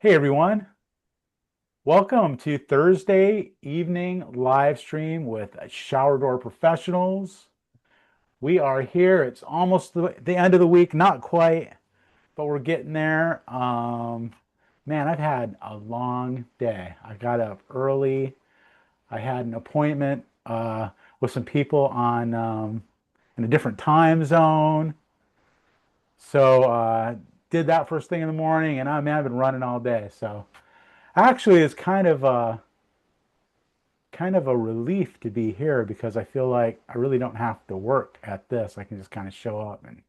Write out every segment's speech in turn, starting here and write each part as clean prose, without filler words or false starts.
Hey everyone, welcome to Thursday evening live stream with Shower Door Professionals. We are here. It's almost the end of the week, not quite, but we're getting there. Man, I've had a long day. I got up early. I had an appointment with some people on in a different time zone. So did that first thing in the morning, and I've been running all day. So actually, it's kind of a relief to be here because I feel like I really don't have to work at this. I can just kind of show up and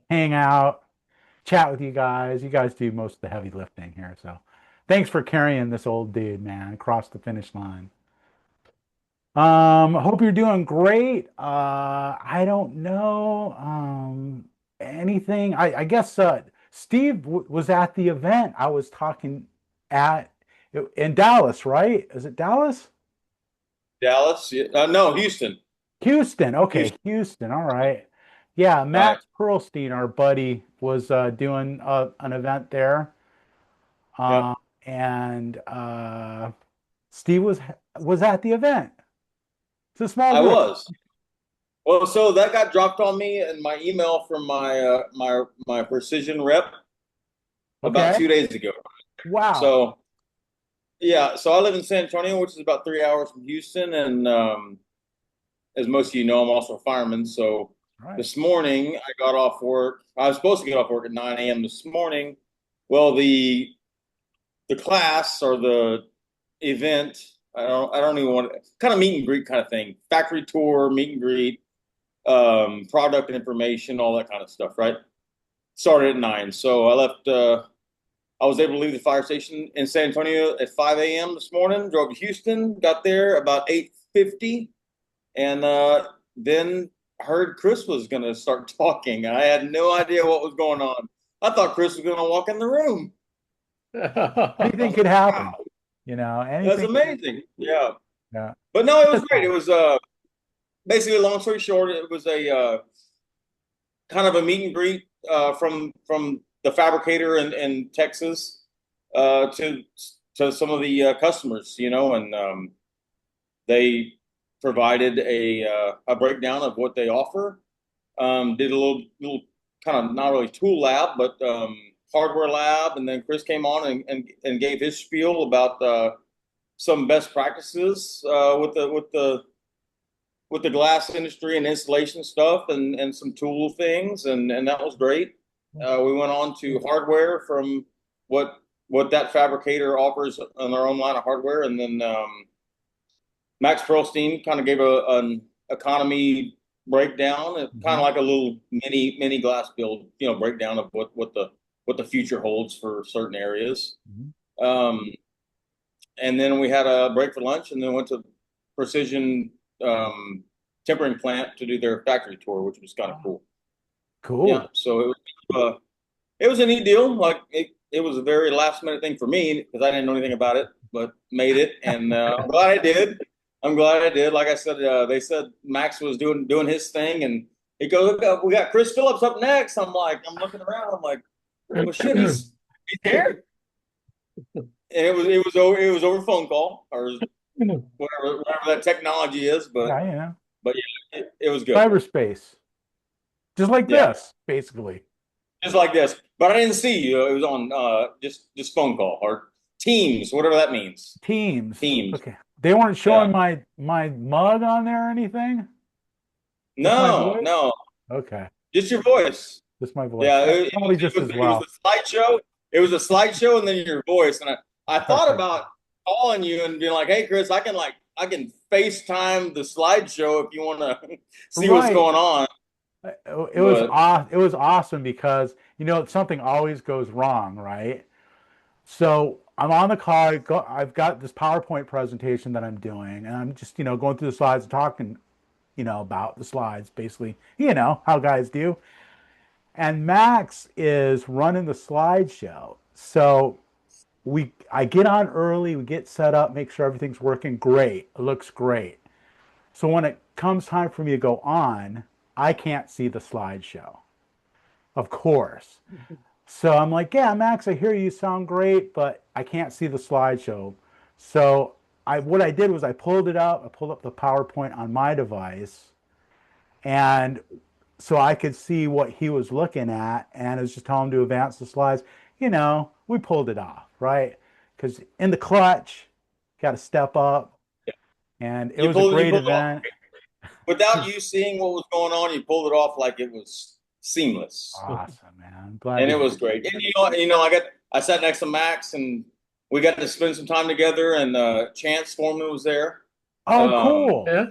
hang out, chat with you guys. You guys do most of the heavy lifting here. So thanks for carrying this old dude, man, across the finish line. Hope you're doing great. I don't know anything. I guess Steve w was at the event I was talking at in Dallas, right? Is it Dallas? Dallas? Yeah. No, Houston. Houston. Okay, Houston. Houston. All right. Yeah, Right. Max Pearlstein, our buddy, was doing an event there, Yep. uh, and Steve was at the event. It's a small I world. was. Well, so that got dropped on me in my email from my precision rep about Okay. 2 days ago. Wow. So yeah, so I live in San Antonio, which is about 3 hours from Houston, and as most of you know, I'm also a fireman. So All right. this morning I got off work. I was supposed to get off work at 9 a.m. this morning. Well, the class or the event. I don't even want to kind of meet and greet kind of thing. Factory tour, meet and greet, product information, all that kind of stuff, right? Started at 9. So I left I was able to leave the fire station in San Antonio at 5 a.m. this morning, drove to Houston, got there about 8:50, and then heard Chris was gonna start talking. I had no idea what was going on. I thought Chris was gonna walk in the room. I Anything was could like, happen, wow, that's anything. amazing. Yeah. Yeah. But no, it was That's great. It all. was basically, long story short, it was a kind of a meet and greet from the fabricator in Texas to some of the customers, and they provided a breakdown of what they offer. Did a little kind of not really tool lab, but hardware lab, and then Chris came on and gave his spiel about some best practices with the glass industry and installation stuff and some tool things and that was great. We went on to hardware from what what that fabricator offers on their own line of hardware, and then Max Perlstein kind of gave an economy breakdown, kind of Mhm. like a little mini glass build, breakdown of what the future holds for certain areas. Mhm. Um, and then we had a break for lunch, and then went to Precision tempering plant to do their factory tour, which was kind of Oh, cool. Yeah, cool. so it was a neat deal. Like it was a very last minute thing for me because I didn't know anything about it, but made it, and I'm glad I did. I'm glad I did. Like I said, they said Max was doing his thing, and he goes, "We got Chris Phillips up next." I'm looking around. I'm like, "Well, shit, he's here." And it was over phone call or whatever that technology is, but Yeah, yeah. but yeah, it was good. Cyberspace. Just like Yeah, this, basically. just like this. But I didn't see you. It was on just phone call or Teams, whatever that means. Teams. Teams. Okay. They weren't Yeah. showing my mug on there or anything? Just my No, voice? no, Okay. just your voice. Just my voice. Yeah, That's probably it just was as it was well. a slideshow. It was a slideshow, and then your voice. And I thought Okay. about calling you and being like, "Hey, Chris, I can FaceTime the slideshow if you want to see what's Right. going on." But It was awesome because something always goes wrong, right? So I'm on the call. I've got this PowerPoint presentation that I'm doing, and I'm just going through the slides and talking about the slides, basically, how guys do. And Max is running the slideshow. So I get on early, we get set up, make sure everything's working great. It looks great. So when it comes time for me to go on, I can't see the slideshow, of course. So I'm like, yeah, Max, I hear you sound great, but I can't see the slideshow. So what I did was I pulled it up, I pulled up the PowerPoint on my device, and so I could see what he was looking at, and I was just telling him to advance the slides. We pulled it off, right? Because in the clutch, got to step up, and it was a You great pulled it off event. without you seeing what was going on. You pulled it off like it was seamless, Awesome, man. I'm glad and to it hear was it. great. And I sat next to Max, and we got to spend some time together. And Chance Foreman was there. Oh, Um, cool. Yeah.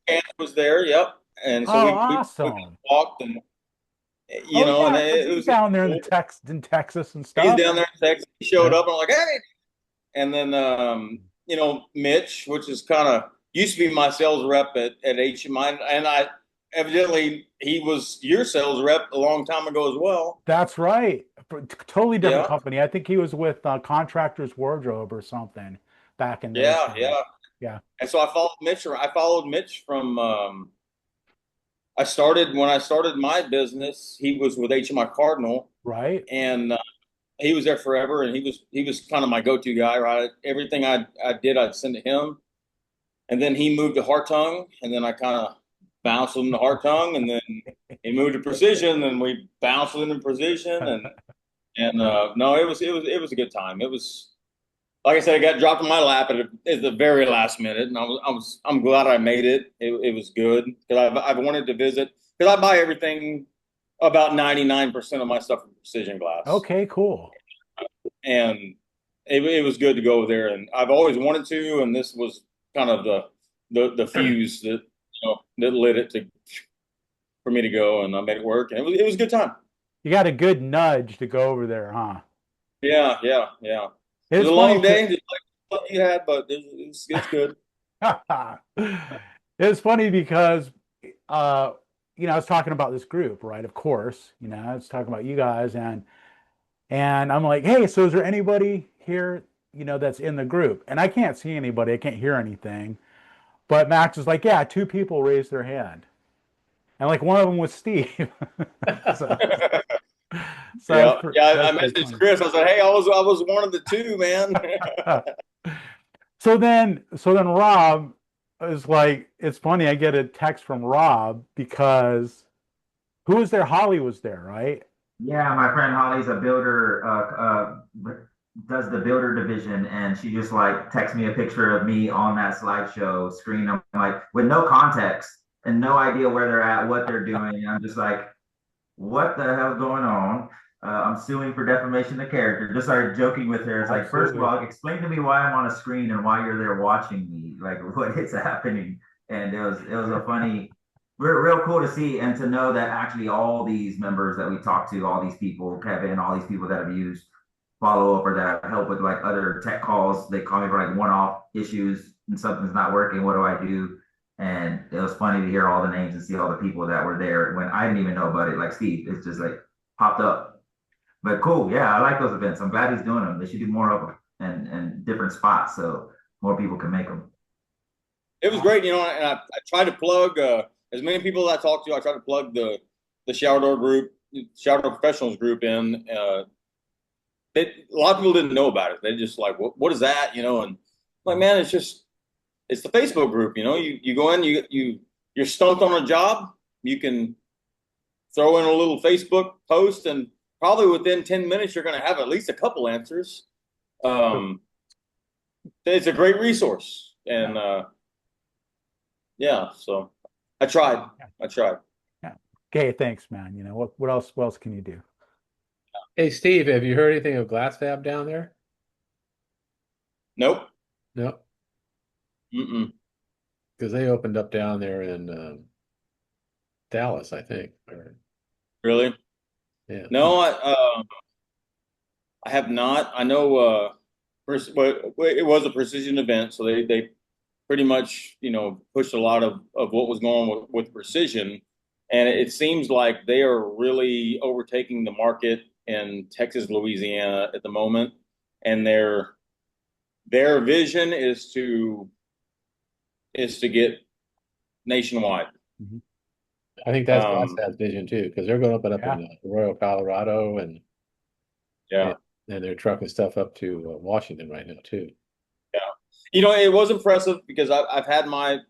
Chance was there. Yep. And so Oh, we awesome. walked, and Oh, and yeah, because it he's was down there in the cool. Texas and He's stuff. down there in Texas. He showed Yeah. up, and I'm like, hey. And then Mitch, which is kind of used to be my sales rep at HMI, and I evidently he was your sales rep a long time ago as well. That's right. Totally different Yeah, company. I think he was with Contractors Wardrobe or something back in those yeah, days. yeah. Yeah, And so I followed Mitch. I followed Mitch from. I started when I started my business. He was with HMI Cardinal, right. and he was there forever. And he was kind of my go-to guy. Right, everything I did, I'd send to him. And then he moved to Hartung, and then I kind of bounced him to Hartung, and then he moved to Precision, and we bounced him into Precision, and no, it was a good time. It was like I said, it got dropped in my lap at the very last minute, and I'm glad I made it. It was good because I've wanted to visit because I buy everything about 99% of my stuff from Precision Glass, Okay, cool. and it was good to go there. And I've always wanted to, and this was kind of the fuse that that lit it to for me to go, and I made it work, and it was a good time. You got a good nudge to go over there, huh? Yeah, yeah, yeah. It was It's a funny long because day, just like what you had, but it's good. it's funny because uh, I was talking about this group, right? Of course, I was talking about you guys, and I'm like, hey, so is there anybody here, that's in the group? And I can't see anybody, I can't hear anything. But Max was like, yeah, two people raised their hand. And like one of them was Steve. So, so Yeah, yeah. I that's pretty messaged funny. Chris. I said, "Hey, I was one of the two, man." So then Rob is like, it's funny, I get a text from Rob because who was there? Holly was there, right? Yeah, my friend Holly's a builder, does the builder division, and she just like texts me a picture of me on that slideshow screen. I'm like, with no context and no idea where they're at, what they're doing. And I'm just like, what the hell's going on? I'm suing for defamation of character. Just started joking with her. It's like, first of Absolutely. all, explain to me why I'm on a screen and why you're there watching me. Like, what is happening? And it was a funny, real cool to see and to know that actually all these members that we talked to, all these people, Kevin, all these people that have used follow up or that help with like other tech calls, they call me for like one-off issues and something's not working. What do I do? And it was funny to hear all the names and see all the people that were there when I didn't even know about it. Like Steve, it's just like popped up. But cool, yeah, I like those events. I'm glad he's doing them. They should do more of them and different spots so more people can make them. It was great, and I tried to plug as many people as I talked to. I tried to plug the shower door group, shower door professionals group in. A lot of people didn't know about it. They just like, what is that? And like, man, it's the Facebook group. You go in, you're stumped on a job. You can throw in a little Facebook post, and probably within 10 minutes, you're going to have at least a couple answers. It's a great resource, and yeah, so I tried. I tried. Yeah. Okay, thanks, man. What else can you do? Hey, Steve, have you heard anything of Glass Fab down there? Nope. No, Mm-mm. because they opened up down there in Dallas, I think. Really? Yeah. No, I have not. I know it was a precision event, so they pretty much pushed a lot of what was going on with precision, and it seems like they are really overtaking the market in Texas, Louisiana at the moment, and their vision is to get nationwide. Mhm. I think that's Glass Um, Fab's vision too, because they're going to open up Yeah. in Royal, Colorado, and Yeah. And they're trucking stuff up to Washington right now too. It was impressive because I've had like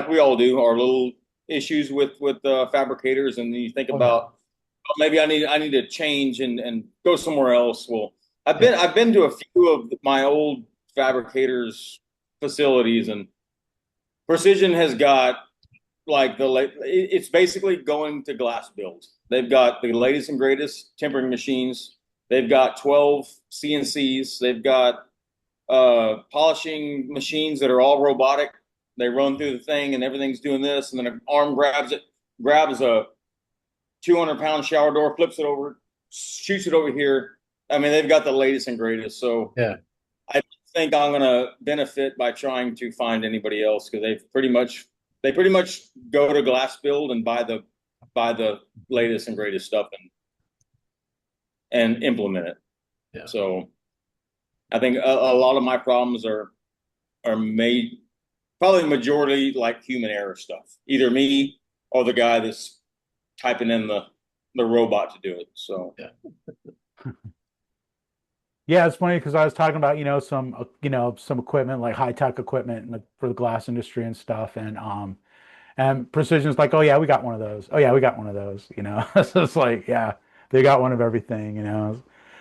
we all do, our little issues with fabricators, and you think about oh, maybe I need to change and go somewhere else. Well, I've been to a few of my old fabricators facilities, and Precision has got like it's basically going to glass builds. They've got the latest and greatest tempering machines. They've got 12 CNCs. They've got polishing machines that are all robotic. They run through the thing and everything's doing this, and then an arm grabs a 200-pound shower door, flips it over, shoots it over here. I mean, they've got the latest and greatest. So Yeah. I think I'm going to benefit by trying to find anybody else because they pretty much go to glass build and buy the latest and greatest stuff and implement it. Yeah. So I think a lot of my problems are made probably majority like human error stuff. Either me or the guy that's typing in the robot to do it. So Yeah, it's funny because I was talking about, some equipment like high-tech equipment for the glass industry and stuff, and Precision's like, oh yeah, we got one of those. Oh yeah, we got one of those. So it's like, yeah, they got one of everything.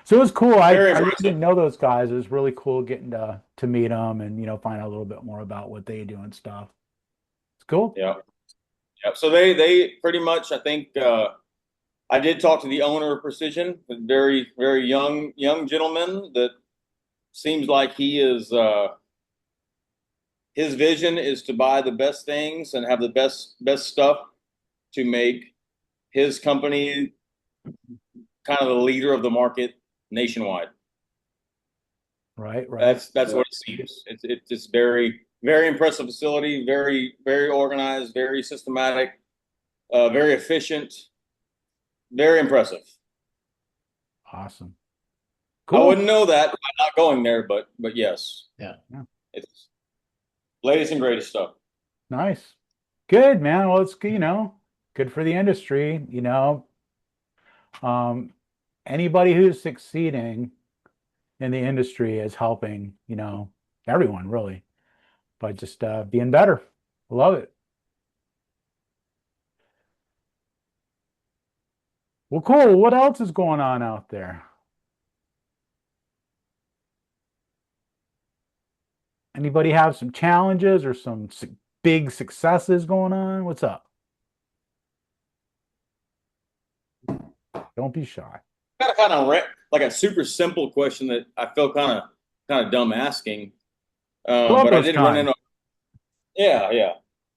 So it was cool. I really didn't know those guys. It was really cool getting to meet them and find out a little bit more about what they do and stuff. It's cool. Yeah. So they pretty much, I think. I did talk to the owner of Precision, a very, very young gentleman that seems like he is his vision is to buy the best things and have the best stuff to make his company kind of the leader of the market nationwide. Right. That's what it seems. It's very, very impressive facility, very, very organized, very systematic, very efficient. Very impressive. Awesome. Cool. I wouldn't know that by not going there, but yes. Yeah. It's latest and greatest stuff. Nice. Good, man. Well, it's good for the industry. Anybody who's succeeding in the industry is helping, everyone really, by just being better. Love it. Well, cool. What else is going on out there? Anybody have some challenges or some big successes going on? What's up? Don't be shy. Got a kind of like a super simple question that I feel kind of dumb asking. But I did run into. Yeah.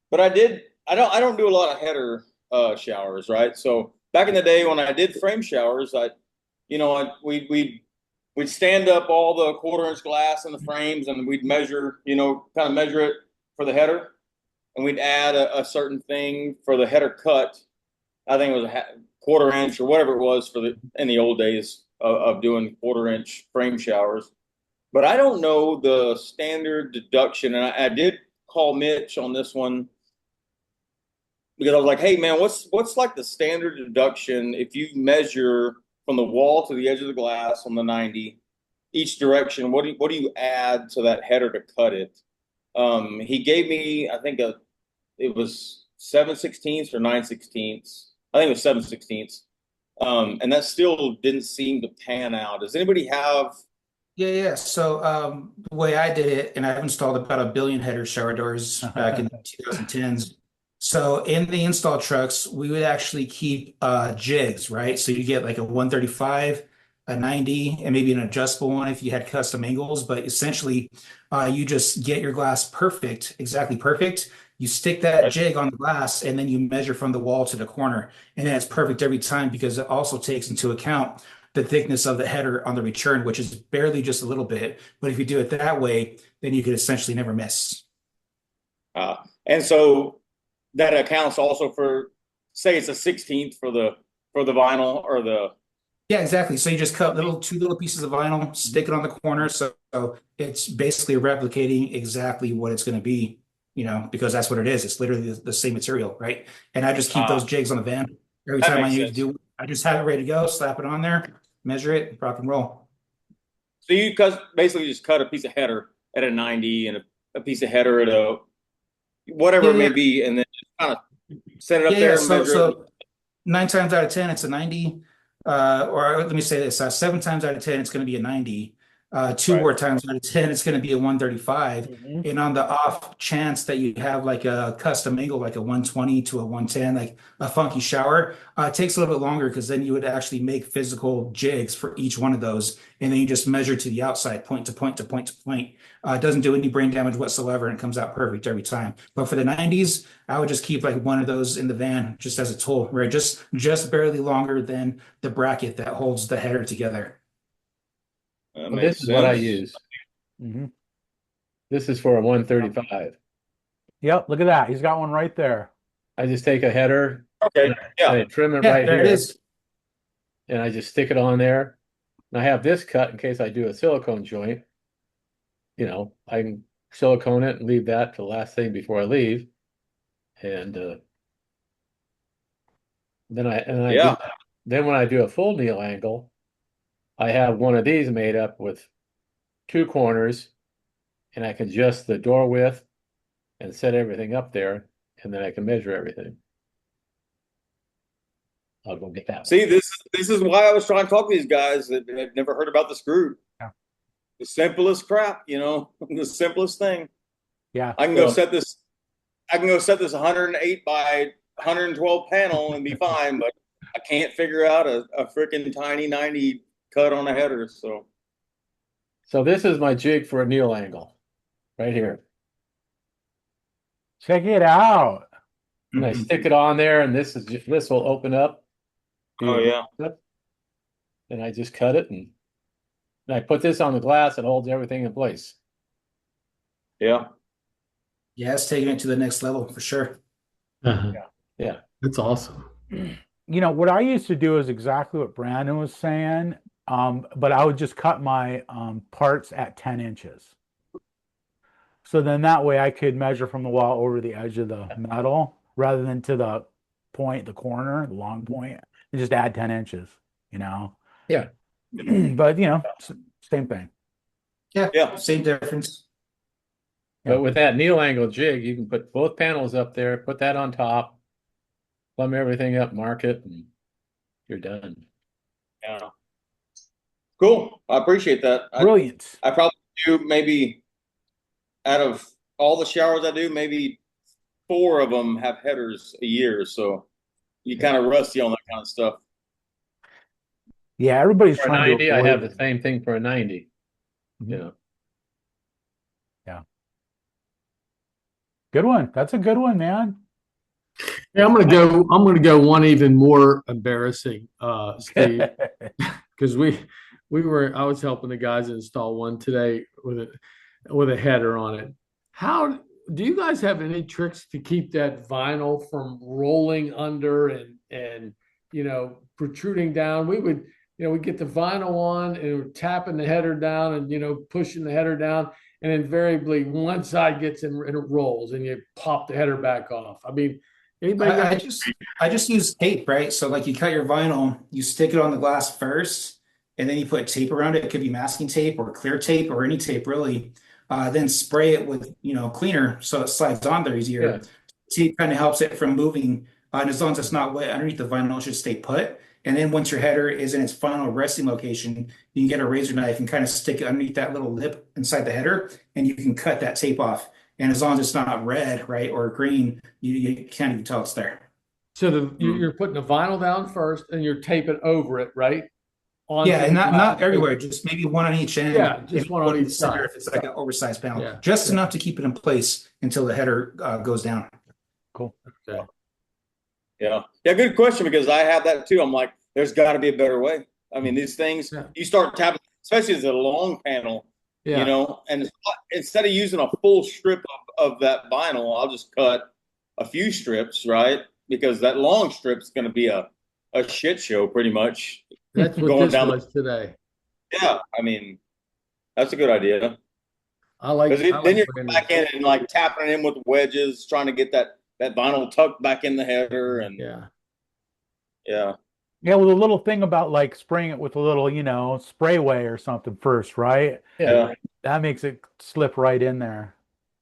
But I don't do a lot of header showers, right? So back in the day when I did frame showers, we'd stand up all the 1/4-inch glass in the frames and we'd measure, kind of measure it for the header, and we'd add a certain thing for the header cut. I think it was a 1/4-inch or whatever it was in the old days of doing 1/4-inch frame showers. But I don't know the standard deduction, and I did call Mitch on this one because I was like, "Hey, man, what's like the standard deduction if you measure from the wall to the edge of the glass on the 90, each direction? What do you add to that header to cut it?" He gave me, I think it was 7/16 or 9/16. I think it was 7/16. And that still didn't seem to pan out. Does anybody have? Yeah. So the way I did it, and I've installed about 1 billion header shower doors back in the 2010s. So in the install trucks, we would actually keep jigs, right? So you get like a 135, a 90, and maybe an adjustable one if you had custom angles. But essentially, you just get your glass perfect, exactly perfect. You stick that jig on the glass, and then you measure from the wall to the corner. And then it's perfect every time because it also takes into account the thickness of the header on the return, which is barely just a little bit. But if you do it that way, then you could essentially never miss. And so that accounts also for, say it's a 16th for the vinyl or the. Yeah, exactly. So you just cut two little pieces of vinyl, stick it on the corner. So it's basically replicating exactly what it's going to be, because that's what it is. It's literally the same material, right? And I just keep those jigs on the van every time I need to do. I just have it ready to go, slap it on there, measure it, rock and roll. So you basically just cut a piece of header at a 90 and a piece of header at a whatever Yeah, it may yeah. be, and then just kind of set it up Yeah, there yeah. and So, measure it. so 9 times out of 10, it's a 90. Or let me say this: 7 times out of 10, it's going to be a 90. Two Right. more times out of 10, it's going to be a 135. Mhm. And on the off chance that you have like a custom angle, like a 120 to a 110, like a funky shower, it takes a little bit longer because then you would actually make physical jigs for each one of those, and then you just measure to the outside, point to point to point to point. It doesn't do any brain damage whatsoever, and it comes out perfect every time. But for the 90s, I would just keep like one of those in the van just as a tool, right? Just barely longer than the bracket that holds the header together. That Well, makes this is what I sense. use. Mhm. This is for a 135. Yep, look at that. He's got one right there. I just take a header Okay. and Yeah. I trim it Yeah, right there it here, is. and I just stick it on there. And I have this cut in case I do a silicone joint. You know, I can silicone it and leave that to the last thing before I leave. And Yeah. then when I do a full kneel angle, I have one of these made up with two corners, and I can adjust the door width and set everything up there, and then I can measure everything. I'll go get that. See, this is why I was trying to talk to these guys that have never heard about the screw. Yeah. The simplest crap, the simplest thing. Yeah. I can go set this 108 by 112 panel and be fine, but I can't figure out a freaking tiny 90 cut on a header. So So this is my jig for a kneel angle, right here. Check it out. And I stick it on there, and this will open up. Oh, yeah. And I just cut it, and I put this on the glass. It holds everything in place. Yeah. Yeah, it's taking it to the next level for sure. Yeah. That's awesome. What I used to do is exactly what Brandon was saying, but I would just cut my parts at 10 inches. So then that way I could measure from the wall over the edge of the metal rather than to the point, the corner, the long point, and just add 10 inches, Yeah. But, same thing. Yeah. Same difference. But with that kneel angle jig, you can put both panels up there, put that on top, plumb everything up, mark it, and you're done. Yeah. Cool. I appreciate that. Brilliant. I probably do maybe out of all the showers I do, maybe 4 of them have headers a year. So you kind of rusty on that kind of stuff. Yeah, everybody's For a trying 90, to I avoid have the same thing for a 90. Mhm. You know. Good one. That's a good one, man. Yeah, I'm gonna go one even more embarrassing, Steve, because I was helping the guys install one today with a header on it. How do you guys have any tricks to keep that vinyl from rolling under and protruding down? We get the vinyl on and we're tapping the header down and pushing the header down, and invariably one side gets in and it rolls and you pop the header back off. I mean, anybody I got I just use tape, right? So like you cut your vinyl, you stick it on the glass first, and then you put tape around it. It could be masking tape or clear tape or any tape really. Then spray it with cleaner so it slides on there easier. Yeah. Tape kind of helps it from moving, and as long as it's not wet underneath the vinyl, it should stay put. And then once your header is in its final resting location, you can get a razor knife and kind of stick it underneath that little lip inside the header, and you can cut that tape off. And as long as it's not red, right, or green, you can't even tell it's there. so you're putting the vinyl down first and you're taping over it, right? Yeah, and not glass. everywhere, just maybe one on each end. Yeah, just and one on in the each center side. if it's like an oversized panel. Yeah. Just enough to keep it in place until the header goes down. Cool. Okay. Yeah. Yeah. Good question, because I have that too. I'm like, there's got to be a better way. I mean, these things, Yeah. you start tapping, especially as a long panel, Yeah. and instead of using a full strip of that vinyl, I'll just cut a few strips, right? Because that long strip's going to be a shit show pretty much. That's what Going this down was today. Yeah. I mean, that's a good idea. I like Because then you're Brandon's. back in and like tapping it in with wedges, trying to get that vinyl tucked back in the header. And Yeah. yeah. Yeah, with a little thing about like spraying it with a little, spray way or something first, right? Yeah. That makes it slip right in there.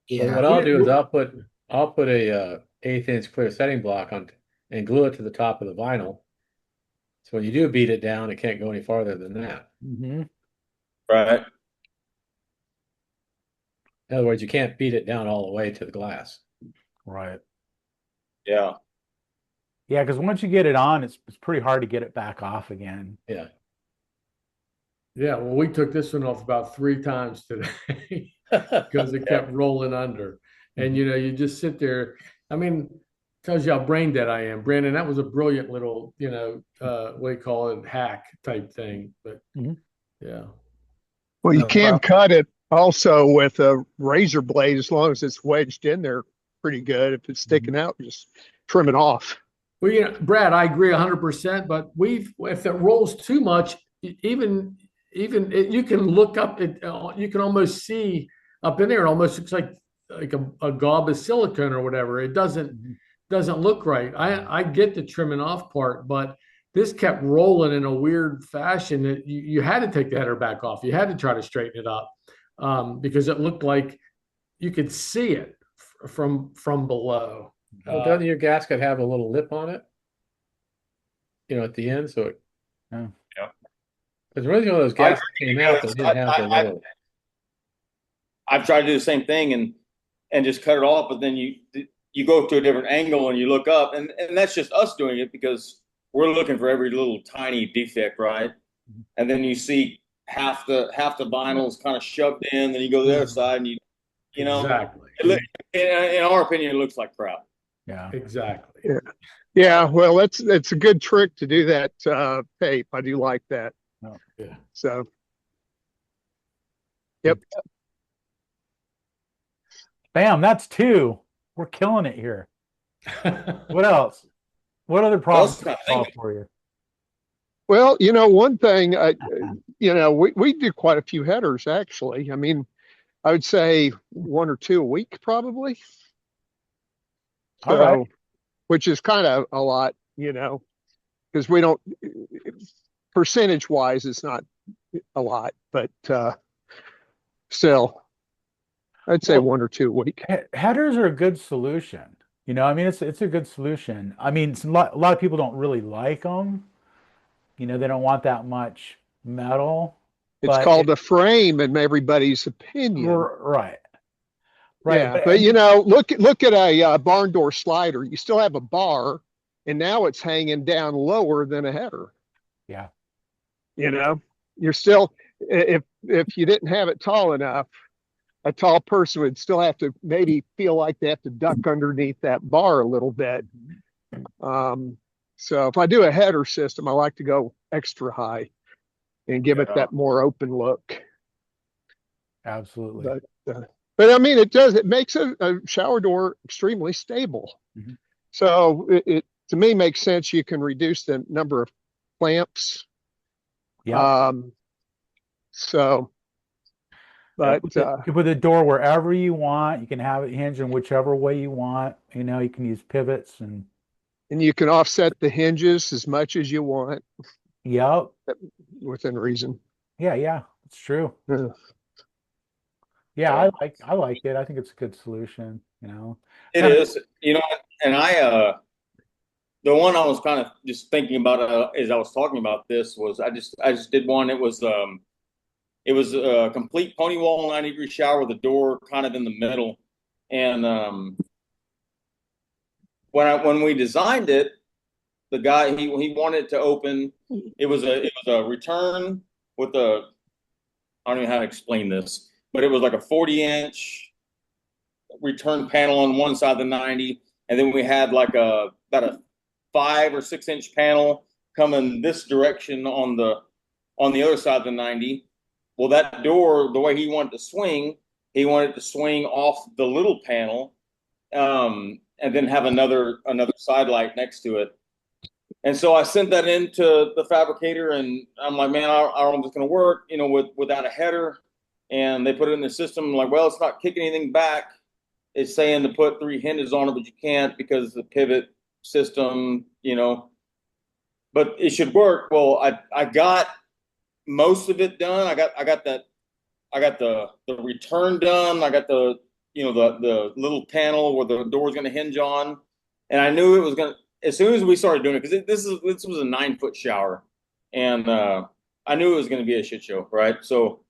So Yeah. what I'll do is I'll put a 1/8 inch clear setting block on and glue it to the top of the vinyl. So when you do beat it down, it can't go any farther than that. Hmm. Right. In other words, you can't beat it down all the way to the glass. Right. Yeah. Yeah, because once you get it on, it's pretty hard to get it back off again. Yeah. Yeah, well, we took this one off about 3 times today because it kept rolling under. And you just sit there. I mean, tells you how brain dead I am. Brandon, that was a brilliant little, what do you call it, hack type thing. But Mhm. yeah. Well, you No can problem. cut it also with a razor blade as long as it's wedged in there pretty good. If it's sticking out, just trim it off. Well, Brad, I agree 100%, but if it rolls too much, you can look up it, you can almost see up in there. It almost looks like a gob of silicone or whatever. It doesn't look right. I get the trimming off part, but this kept rolling in a weird fashion that you had to take the header back off. You had to try to straighten it up because it looked like you could see it from below. Well, doesn't your gasket have a little lip on it? At the end, so it. Yeah. Yeah. Because originally one of those gaskets came out that didn't have the little. I've tried to do the same thing and just cut it off, but then you go to a different angle and you look up, and that's just us doing it because we're looking for every little tiny defect, right? And then you see half the vinyl's kind of shoved in, then you go to the other side and you know, Exactly. in our opinion, it looks like crap. Yeah. Exactly. Yeah. Yeah, well, it's a good trick to do that tape. I do like that. Oh, yeah. So, yep. Bam, that's 2. We're killing it here. What else? What other problems solve for you? Well, one thing, we do quite a few headers actually. I mean, I would say 1 or 2 a week probably. All right. Which is kind of a lot, because we don't, percentage wise, it's not a lot, but still, I'd say 1 or 2 a week. Headers are a good solution. I mean, it's a good solution. I mean, a lot of people don't really like them. They don't want that much metal. It's called a frame in everybody's opinion. Right. Yeah, but look at a barn door slider. You still have a bar, and now it's hanging down lower than a header. Yeah. You're still, if you didn't have it tall enough, a tall person would still have to maybe feel like they have to duck underneath that bar a little bit. So if I do a header system, I like to go extra high and give it that more open look. Absolutely. But I mean, it makes a shower door extremely stable. Mhm. So it to me makes sense. You can reduce the number of clamps. Yeah. But you can put the door wherever you want. You can have it hinged in whichever way you want. You can use pivots and you can offset the hinges as much as you want. Yep. Within reason. Yeah, it's true. Yeah. Yeah, I like it. I think it's a good solution, It is, and the one I was kind of just thinking about as I was talking about this was I just did one. It was a complete pony wall 90-degree shower with a door kind of in the middle. And when we designed it, the guy he wanted to open. It was a return with I don't even know how to explain this, but it was like a 40-inch return panel on one side of the 90, and then we had like about a 5 or 6-inch panel coming this direction on the other side of the 90. Well, that door, the way he wanted to swing off the little panel, and then have another side light next to it. And so I sent that into the fabricator, and I'm like, man, I don't know if it's going to work, without a header. And they put it in the system. I'm like, well, it's not kicking anything back. It's saying to put 3 hinges on it, but you can't because the pivot system, but it should work. Well, I got most of it done. I got the return done. I got the little panel where the door is going to hinge on, and I knew it was going to as soon as we started doing it because this was a 9 foot shower, and I knew it was going to be a shit show, right? So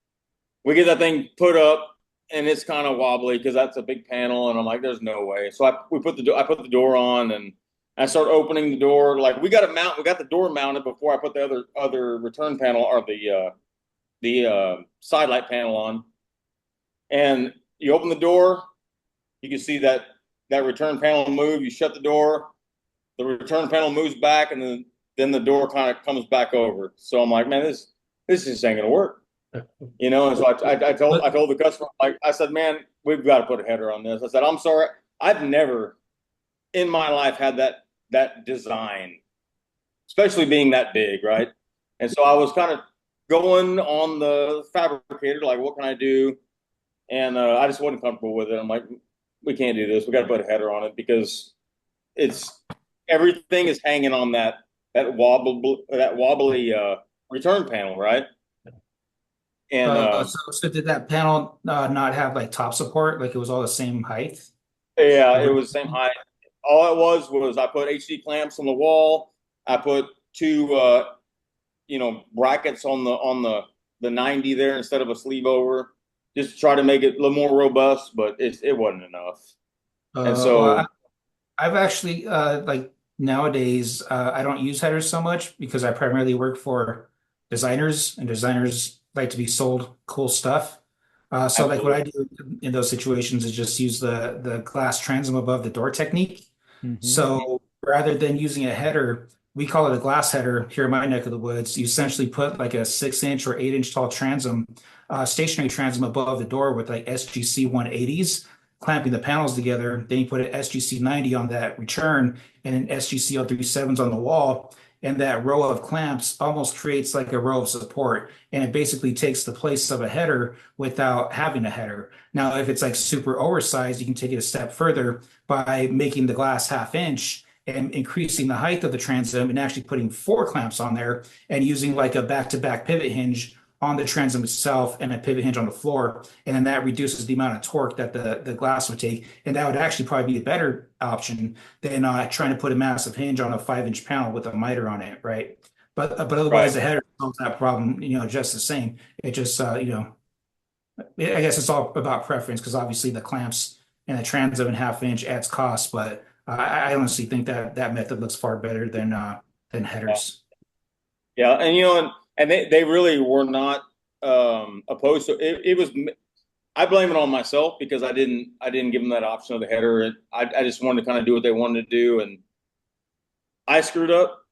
we get that thing put up, and it's kind of wobbly because that's a big panel, and I'm like, there's no way. So I put the door on, and I start opening the door. Like we got the door mounted before I put the other return panel or the side light panel on. And you open the door, you can see that return panel move. You shut the door, the return panel moves back, and then the door kind of comes back over. So I'm like, man, this just ain't gonna work, you know. And so I told the customer, like I said, man, we've got to put a header on this. I said, I'm sorry, I've never in my life had that design, especially being that big, right? And so I was kind of going on the fabricator, like, what can I do? And I just wasn't comfortable with it. I'm like, we can't do this. We got to put a header on it because it's everything is hanging on that wobbly return panel, right? And So did that panel not have like top support? Like it was all the same height? yeah, it was the same height. All it was I put HD clamps on the wall. I put two brackets on the 90 there instead of a sleeve over, just to try to make it a little more robust, but it wasn't enough. And so Well, I've actually like nowadays I don't use headers so much because I primarily work for designers, and designers like to be sold cool stuff. So like what I do in those situations is just use the glass transom above the door technique. So rather than using a header, we call it a glass header here in my neck of the woods. You essentially put like a 6 inch or 8 inch tall transom, stationary transom above the door with like SGC 180s, clamping the panels together. Then you put an SGC 90 on that return and an SGC 037s on the wall. And that row of clamps almost creates like a row of support. And it basically takes the place of a header without having a header. Now, if it's like super oversized, you can take it a step further by making the glass 1/2 inch and increasing the height of the transom and actually putting 4 clamps on there and using like a back-to-back pivot hinge on the transom itself and a pivot hinge on the floor. And then that reduces the amount of torque that the glass would take. And that would actually probably be a better option than trying to put a massive hinge on a 5 inch panel with a miter on it, right? But otherwise, the header solves that problem, just the same. It just, I guess it's all about preference because obviously the clamps and the transom and 1/2 inch adds cost, but I honestly think that method looks far better than headers. Yeah, and they really were not opposed to it. It was I blame it on myself because I didn't give them that option of the header. I just wanted to kind of do what they wanted to do, and I screwed up.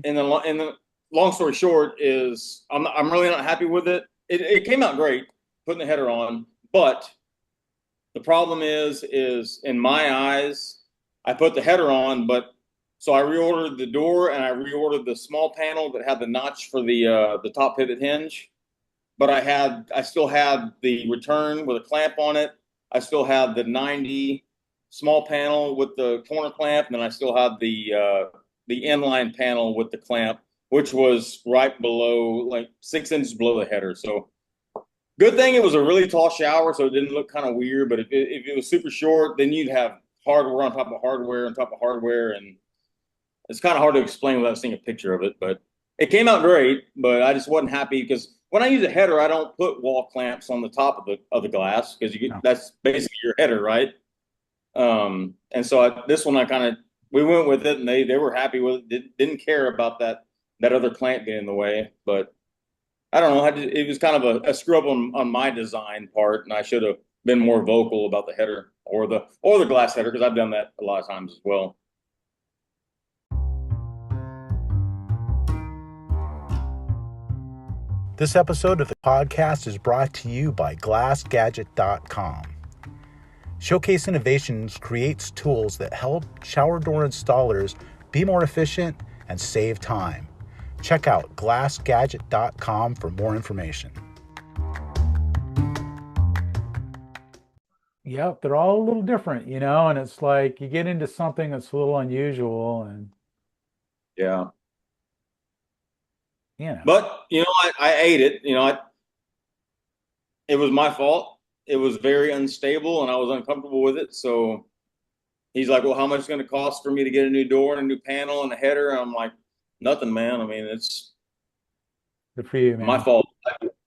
And the long story short is I'm really not happy with it. It came out great putting the header on, but the problem is in my eyes, I put the header on, but so I reordered the door and I reordered the small panel that had the notch for the top pivot hinge. But I still had the return with a clamp on it. I still had the 90 small panel with the corner clamp, and then I still had the inline panel with the clamp, which was right below, like 6 inches below the header. So good thing it was a really tall shower, so it didn't look kind of weird. But if it was super short, then you'd have hardware on top of hardware on top of hardware, and it's kind of hard to explain without seeing a picture of it. But it came out great. But I just wasn't happy because when I use a header, I don't put wall clamps on the top of the glass because that's basically your header, right? And so this one we went with it, and they were happy with it. Didn't care about that other clamp getting in the way. But I don't know. It was kind of a screw up on my design part, and I should have been more vocal about the header or the glass header because I've done that a lot of times as well. This episode of the podcast is brought to you by GlassGadget.com. Showcase Innovations creates tools that help shower door installers be more efficient and save time. Check out GlassGadget.com for more information. Yep, they're all a little different, and it's like you get into something that's a little unusual and yeah. you know. But I ate it. It was my fault. It was very unstable, and I was uncomfortable with it. So he's like, "Well, how much is it going to cost for me to get a new door and a new panel and a header?" And I'm like, "Nothing, man. I mean, it's Good for you, man. my fault.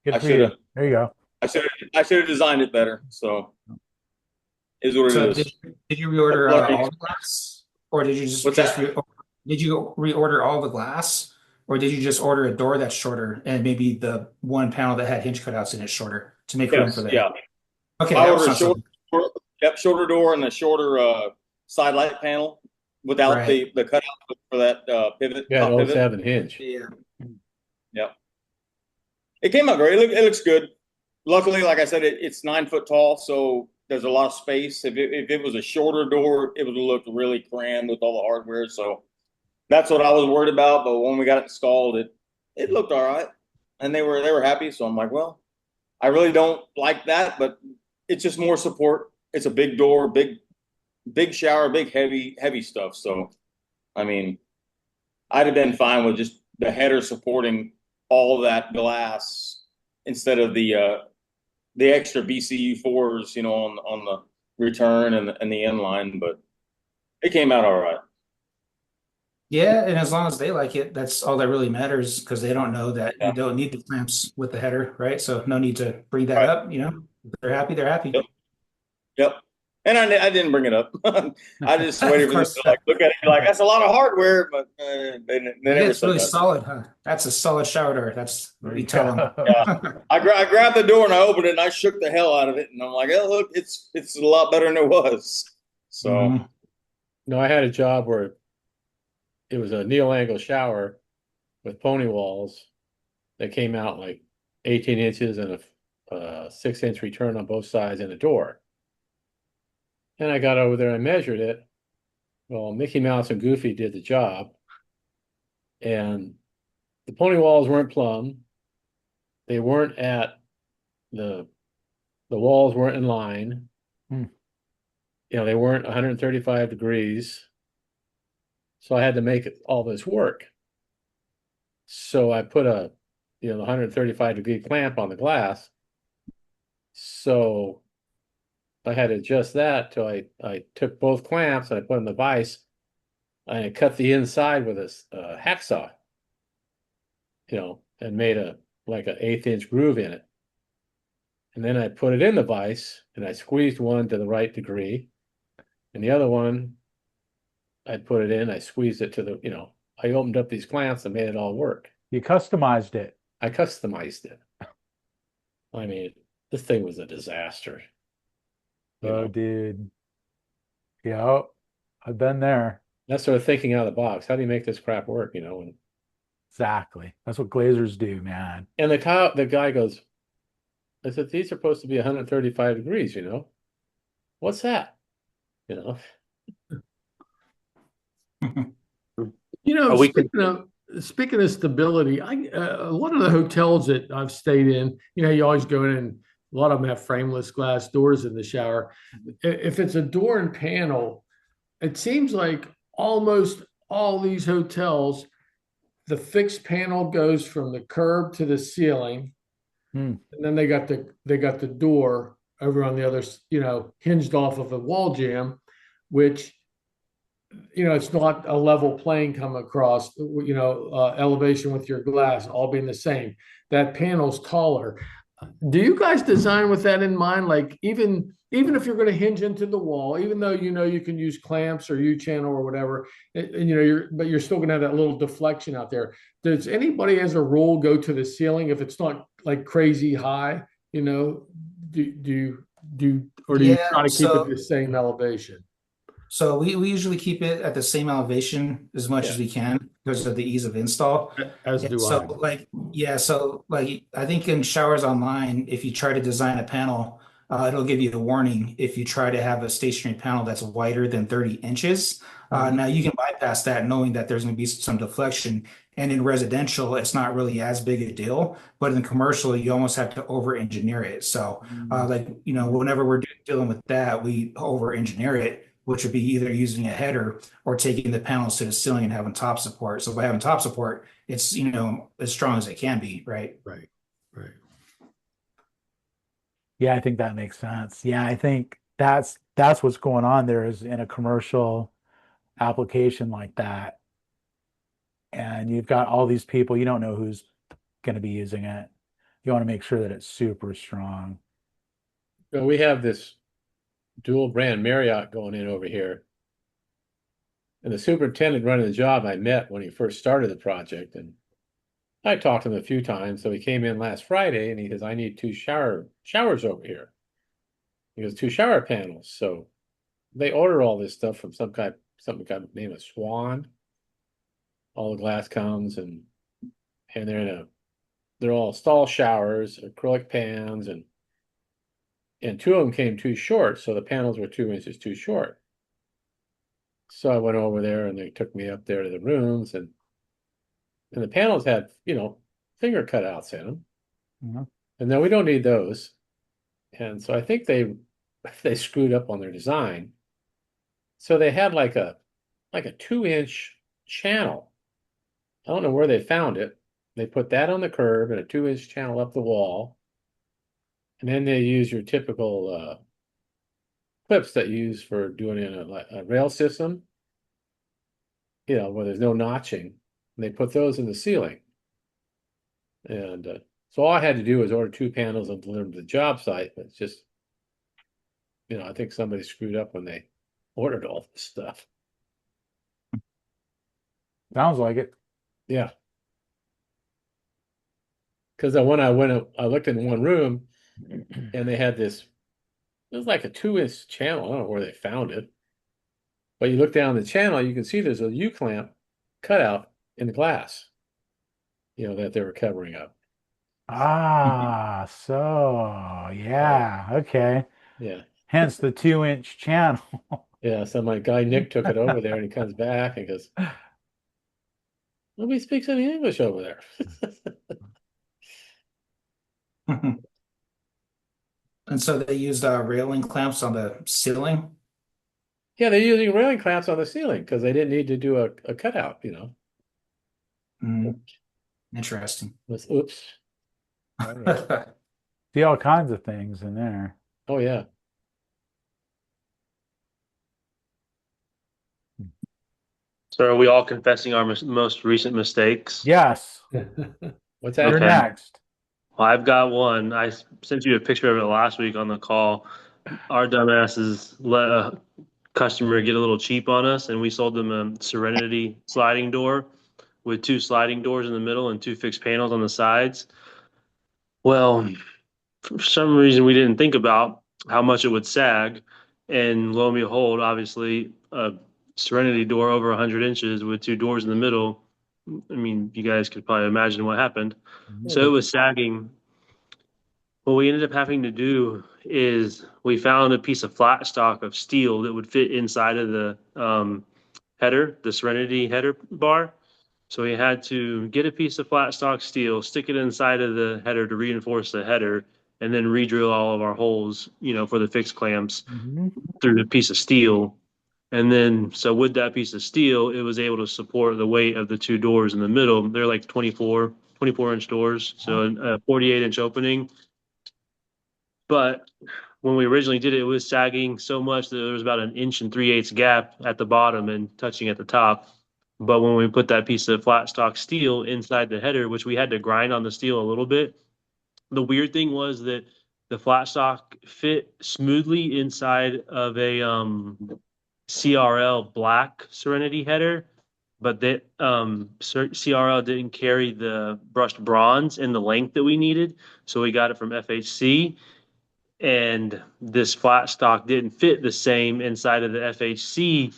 Good I for should you. have. There you go. I should have designed it better. So is what So it is. did you reorder Learning. all the glass, or did you just What's that? did you reorder all the glass, or did you just order a door that's shorter and maybe the one panel that had hinge cutouts in it shorter to make room for Yes, that? yeah. Okay, I that was ordered a not something. shorter door and a shorter side light panel without Right. the cutout for that pivot, Yeah, an top old pivot. 7 hinge. Yeah. Yeah. It came out great. It looks good. Luckily, like I said, it's 9 foot tall, so there's a lot of space. If it was a shorter door, it would look really crammed with all the hardware. So that's what I was worried about. But when we got it installed, it looked all right, and they were happy. So I'm like, well, I really don't like that, but it's just more support. It's a big door, big shower, big heavy stuff. So I mean, I'd have been fine with just the header supporting all that glass instead of the extra BCU fours, on the return and the inline. But it came out all right. Yeah, and as long as they like it, that's all that really matters because they don't know that Yeah. you don't need the clamps with the header, right? So no need to bring that Right. up, If they're happy, they're happy. Yep. Yep. And I didn't bring it up. I just Of waited for them course. to look at it and be like, that's a lot of hardware, but they never It's said really that. solid, huh? That's a solid shower door. That's what you tell them. Yeah. I grabbed the door and I opened it and I shook the hell out of it and I'm like, oh look, it's a lot better than it was. So Mhm. No, I had a job where it was a Neil angle shower with pony walls that came out like 18 inches and a 6-inch return on both sides and a door. And I got over there and measured it. Well, Mickey Mouse and Goofy did the job. And the pony walls weren't plumb. They weren't at the walls weren't in line. Hmm. They weren't 135 degrees. So I had to make all this work. So I put a 135-degree clamp on the glass. So I had to adjust that till I took both clamps and I put them in the vise and I cut the inside with a hacksaw, and made like an 1/8-inch groove in it. And then I put it in the vise and I squeezed one to the right degree. And the other one, I put it in, I squeezed it to I opened up these clamps and made it all work. You customized it. I customized it. I mean, this thing was a disaster. Dude. Yeah, I've been there. That's sort of thinking out of the box. How do you make this crap work? Exactly. That's what glazers do, man. And the guy goes, I said, these are supposed to be 135 degrees, What's that? We Speaking of stability, a lot of the hotels that I've stayed in, you always go in and a lot of them have frameless glass doors in the shower. If it's a door and panel, it seems like almost all these hotels, the fixed panel goes from the curb to the ceiling, and then they got the door over on the other, hinged off of a wall jamb, which it's not a level plane come across, elevation with your glass all being the same. That panel's taller. Do you guys design with that in mind? Like even if you're going to hinge into the wall, even though you can use clamps or U-channel or whatever, and you're still going to have that little deflection out there. Does anybody as a rule go to the ceiling if it's not like crazy high? Do you try to keep it the same elevation? So we usually keep it at the same elevation as much as we can because of the ease of install. As do so I think in showers online, if you try to design a panel, it'll give you a warning if you try to have a stationary panel that's wider than 30 inches. Now you can bypass that knowing that there's going to be some deflection. And in residential, it's not really as big a deal, but in commercial, you almost have to over-engineer it. So whenever we're dealing with that, we over-engineer it. which would be either using a header or taking the panels to the ceiling and having top support. So by having top support, it's, as strong as it can be, right? Right. Right. Yeah, I think that makes sense. Yeah, I think that's what's going on there is in a commercial application like that. And you've got all these people, you don't know who's going to be using it. You want to make sure that it's super strong. So we have this dual brand Marriott going in over here. And the superintendent running the job I met when he first started the project. And I talked to him a few times. So he came in last Friday and he says, I need two showers over here. He goes, two shower panels. So they order all this stuff from something kind name of Swan. All the glass comes and they're all stall showers, acrylic pans, and two of them came too short, so the panels were 2 inches too short. So I went over there and they took me up there to the rooms and the panels had, finger cutouts in them. Mhm. And then we don't need those. And so I think they screwed up on their design. So they had like a 2-inch channel. I don't know where they found it. They put that on the curb and a 2-inch channel up the wall. And then they use your typical clips that you use for doing a rail system, where there's no notching. And they put those in the ceiling. And so all I had to do was order 2 panels and deliver them to the job site. But it's just, I think somebody screwed up when they ordered all this stuff. Sounds like it. Yeah. Because when I looked in one room and they had this, it was like a 2-inch channel. I don't know where they found it. But you look down the channel, you can see there's a U-clamp cutout in the glass, that they were covering up. So yeah, okay. Yeah. Hence the 2-inch channel. Yeah. So my guy Nick took it over there and he comes back and goes, nobody speaks any English over there. And so they used railing clamps on the ceiling. Yeah, they're using railing clamps on the ceiling because they didn't need to do a cutout, Interesting. Oops. See all kinds of things in there. Oh yeah. So are we all confessing our most recent mistakes? Yes, What's you're that? Okay. next. Well, I've got one. I sent you a picture of it last week on the call. Our dumbasses let a customer get a little cheap on us, and we sold them a Serenity sliding door with 2 sliding doors in the middle and 2 fixed panels on the sides. Well, for some reason, we didn't think about how much it would sag. And lo and behold, obviously, a Serenity door over 100 inches with 2 doors in the middle. I mean, you guys could probably imagine what happened. So it was sagging. What we ended up having to do is we found a piece of flat stock of steel that would fit inside of the header, the Serenity header bar. So we had to get a piece of flat stock steel, stick it inside of the header to reinforce the header, and then re-drill all of our holes, for the fixed clamps through the piece of steel. And then, so with that piece of steel, it was able to support the weight of the 2 doors in the middle. They're like 24-inch doors, so a 48-inch opening. But when we originally did it, it was sagging so much that there was about 1 3/8 gap at the bottom and touching at the top. But when we put that piece of flat stock steel inside the header, which we had to grind on the steel a little bit, the weird thing was that the flat stock fit smoothly inside of a CRL black Serenity header, but that CRL didn't carry the brushed bronze in the length that we needed, so we got it from FHC. And this flat stock didn't fit the same inside of the FHC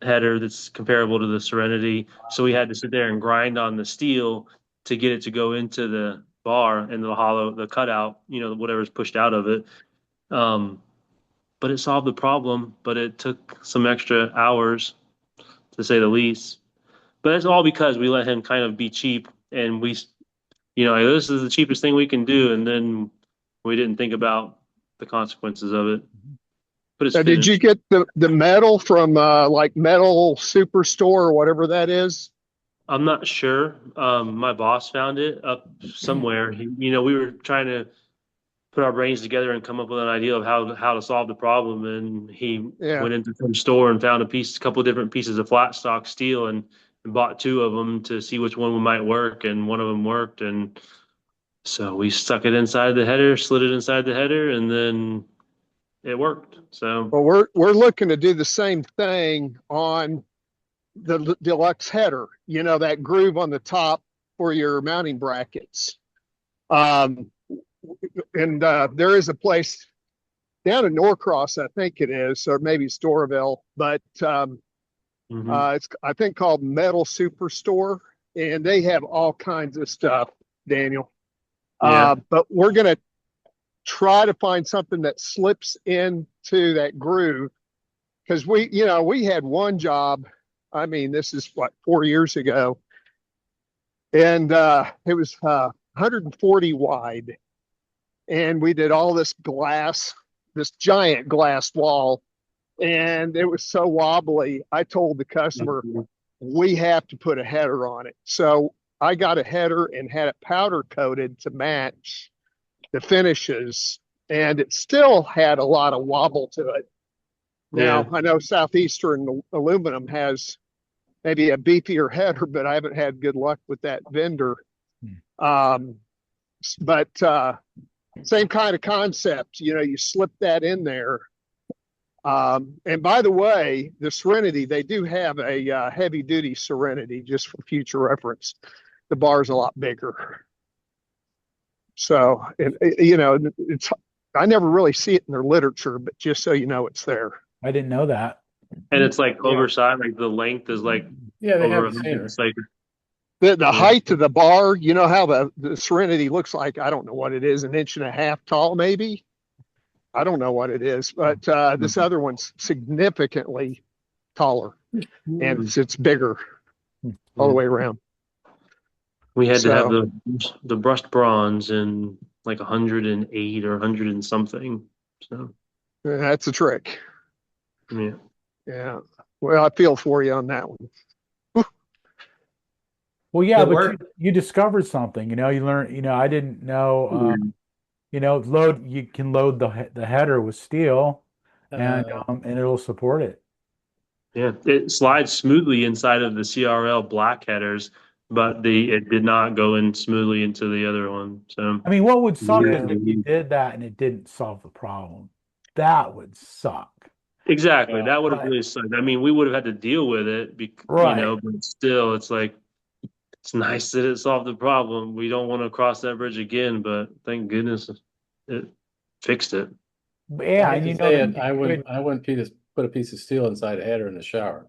header that's comparable to the Serenity. So we had to sit there and grind on the steel to get it to go into the bar and the cutout, whatever's pushed out of it. But it solved the problem, but it took some extra hours to say the least. But it's all because we let him kind of be cheap and this is the cheapest thing we can do. And then we didn't think about the consequences of it. but it's Now, did you finished. get the metal from like Metal Superstore or whatever that is? I'm not sure. My boss found it up somewhere. We were trying to put our brains together and come up with an idea of how to solve the problem. And he Yeah. went into some store and found a couple of different pieces of flat stock steel and bought two of them to see which one might work. And one of them worked. And so we stuck it inside the header, slid it inside the header, and then it worked. So Well, we're looking to do the same thing on the deluxe header. You know, that groove on the top for your mounting brackets. Um, and there is a place down in Norcross, I think it is, or maybe Storeville, but it's I think called Metal Superstore, and they have all kinds of stuff, Daniel. yeah. But we're gonna try to find something that slips into that groove because we had one job. I mean, this is what 4 years ago, and it was 140 wide, and we did all this glass, this giant glass wall, and it was so wobbly. I told the customer, we have to put a header on it. So I got a header and had it powder coated to match the finishes, and it still had a lot of wobble to it. Yeah. Now, I know Southeastern Aluminum has maybe a beefier header, but I haven't had good luck with that vendor. But same kind of concept, you slip that in there. And by the way, the Serenity, they do have a heavy duty Serenity, just for future reference. The bar's a lot bigger. So, it's I never really see it in their literature, but just so you know, it's there. I didn't know that. And it's like Yeah. oversized, like the length is like Yeah, they over have the same. it's like The height of the bar, you know how the Serenity looks like, I don't know what it is, an inch and a half tall, maybe. I don't know what it is, but this other one's significantly taller and it's bigger all the way around. we had to have So the brushed bronze in like 108 or 100 and something. So that's a trick. yeah. Yeah. Well, I feel for you on that one. Well, yeah, Good but work. you discovered something, you learn, I didn't know, you can load the header with steel and it'll support it. Yeah, it slides smoothly inside of the CRL black headers, but it did not go in smoothly into the other one. So I mean, what would suck yeah, is if you did that and it didn't solve the problem. That would suck. exactly. That would have But really sucked. I mean, we would have had to deal with it, right. but still, it's like it's nice that it solved the problem. We don't want to cross that bridge again, but thank goodness it fixed it. Yeah, I hate and to you know say that it, you could, I wouldn't put a piece of steel inside a header in the shower.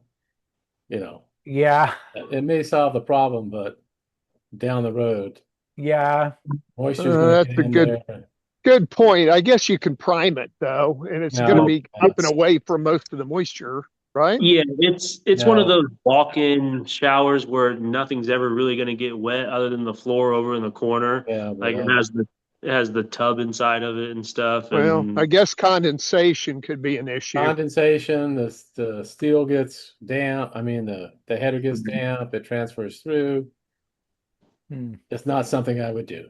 yeah, It may solve the problem, but down the road, yeah. moisture's going to That's get a in good there. good point. I guess you can prime it though, and it's going to No, be keeping away from most of the moisture, right? Yeah, it's one of no, those walk-in showers where nothing's ever really going to get wet other than the floor over in the corner. yeah, Like but it has the tub inside of it and stuff. Well, I And guess condensation could be an issue. condensation, the steel gets damp. I mean, the header gets damp. It transfers through. Hmm. It's not something I would do.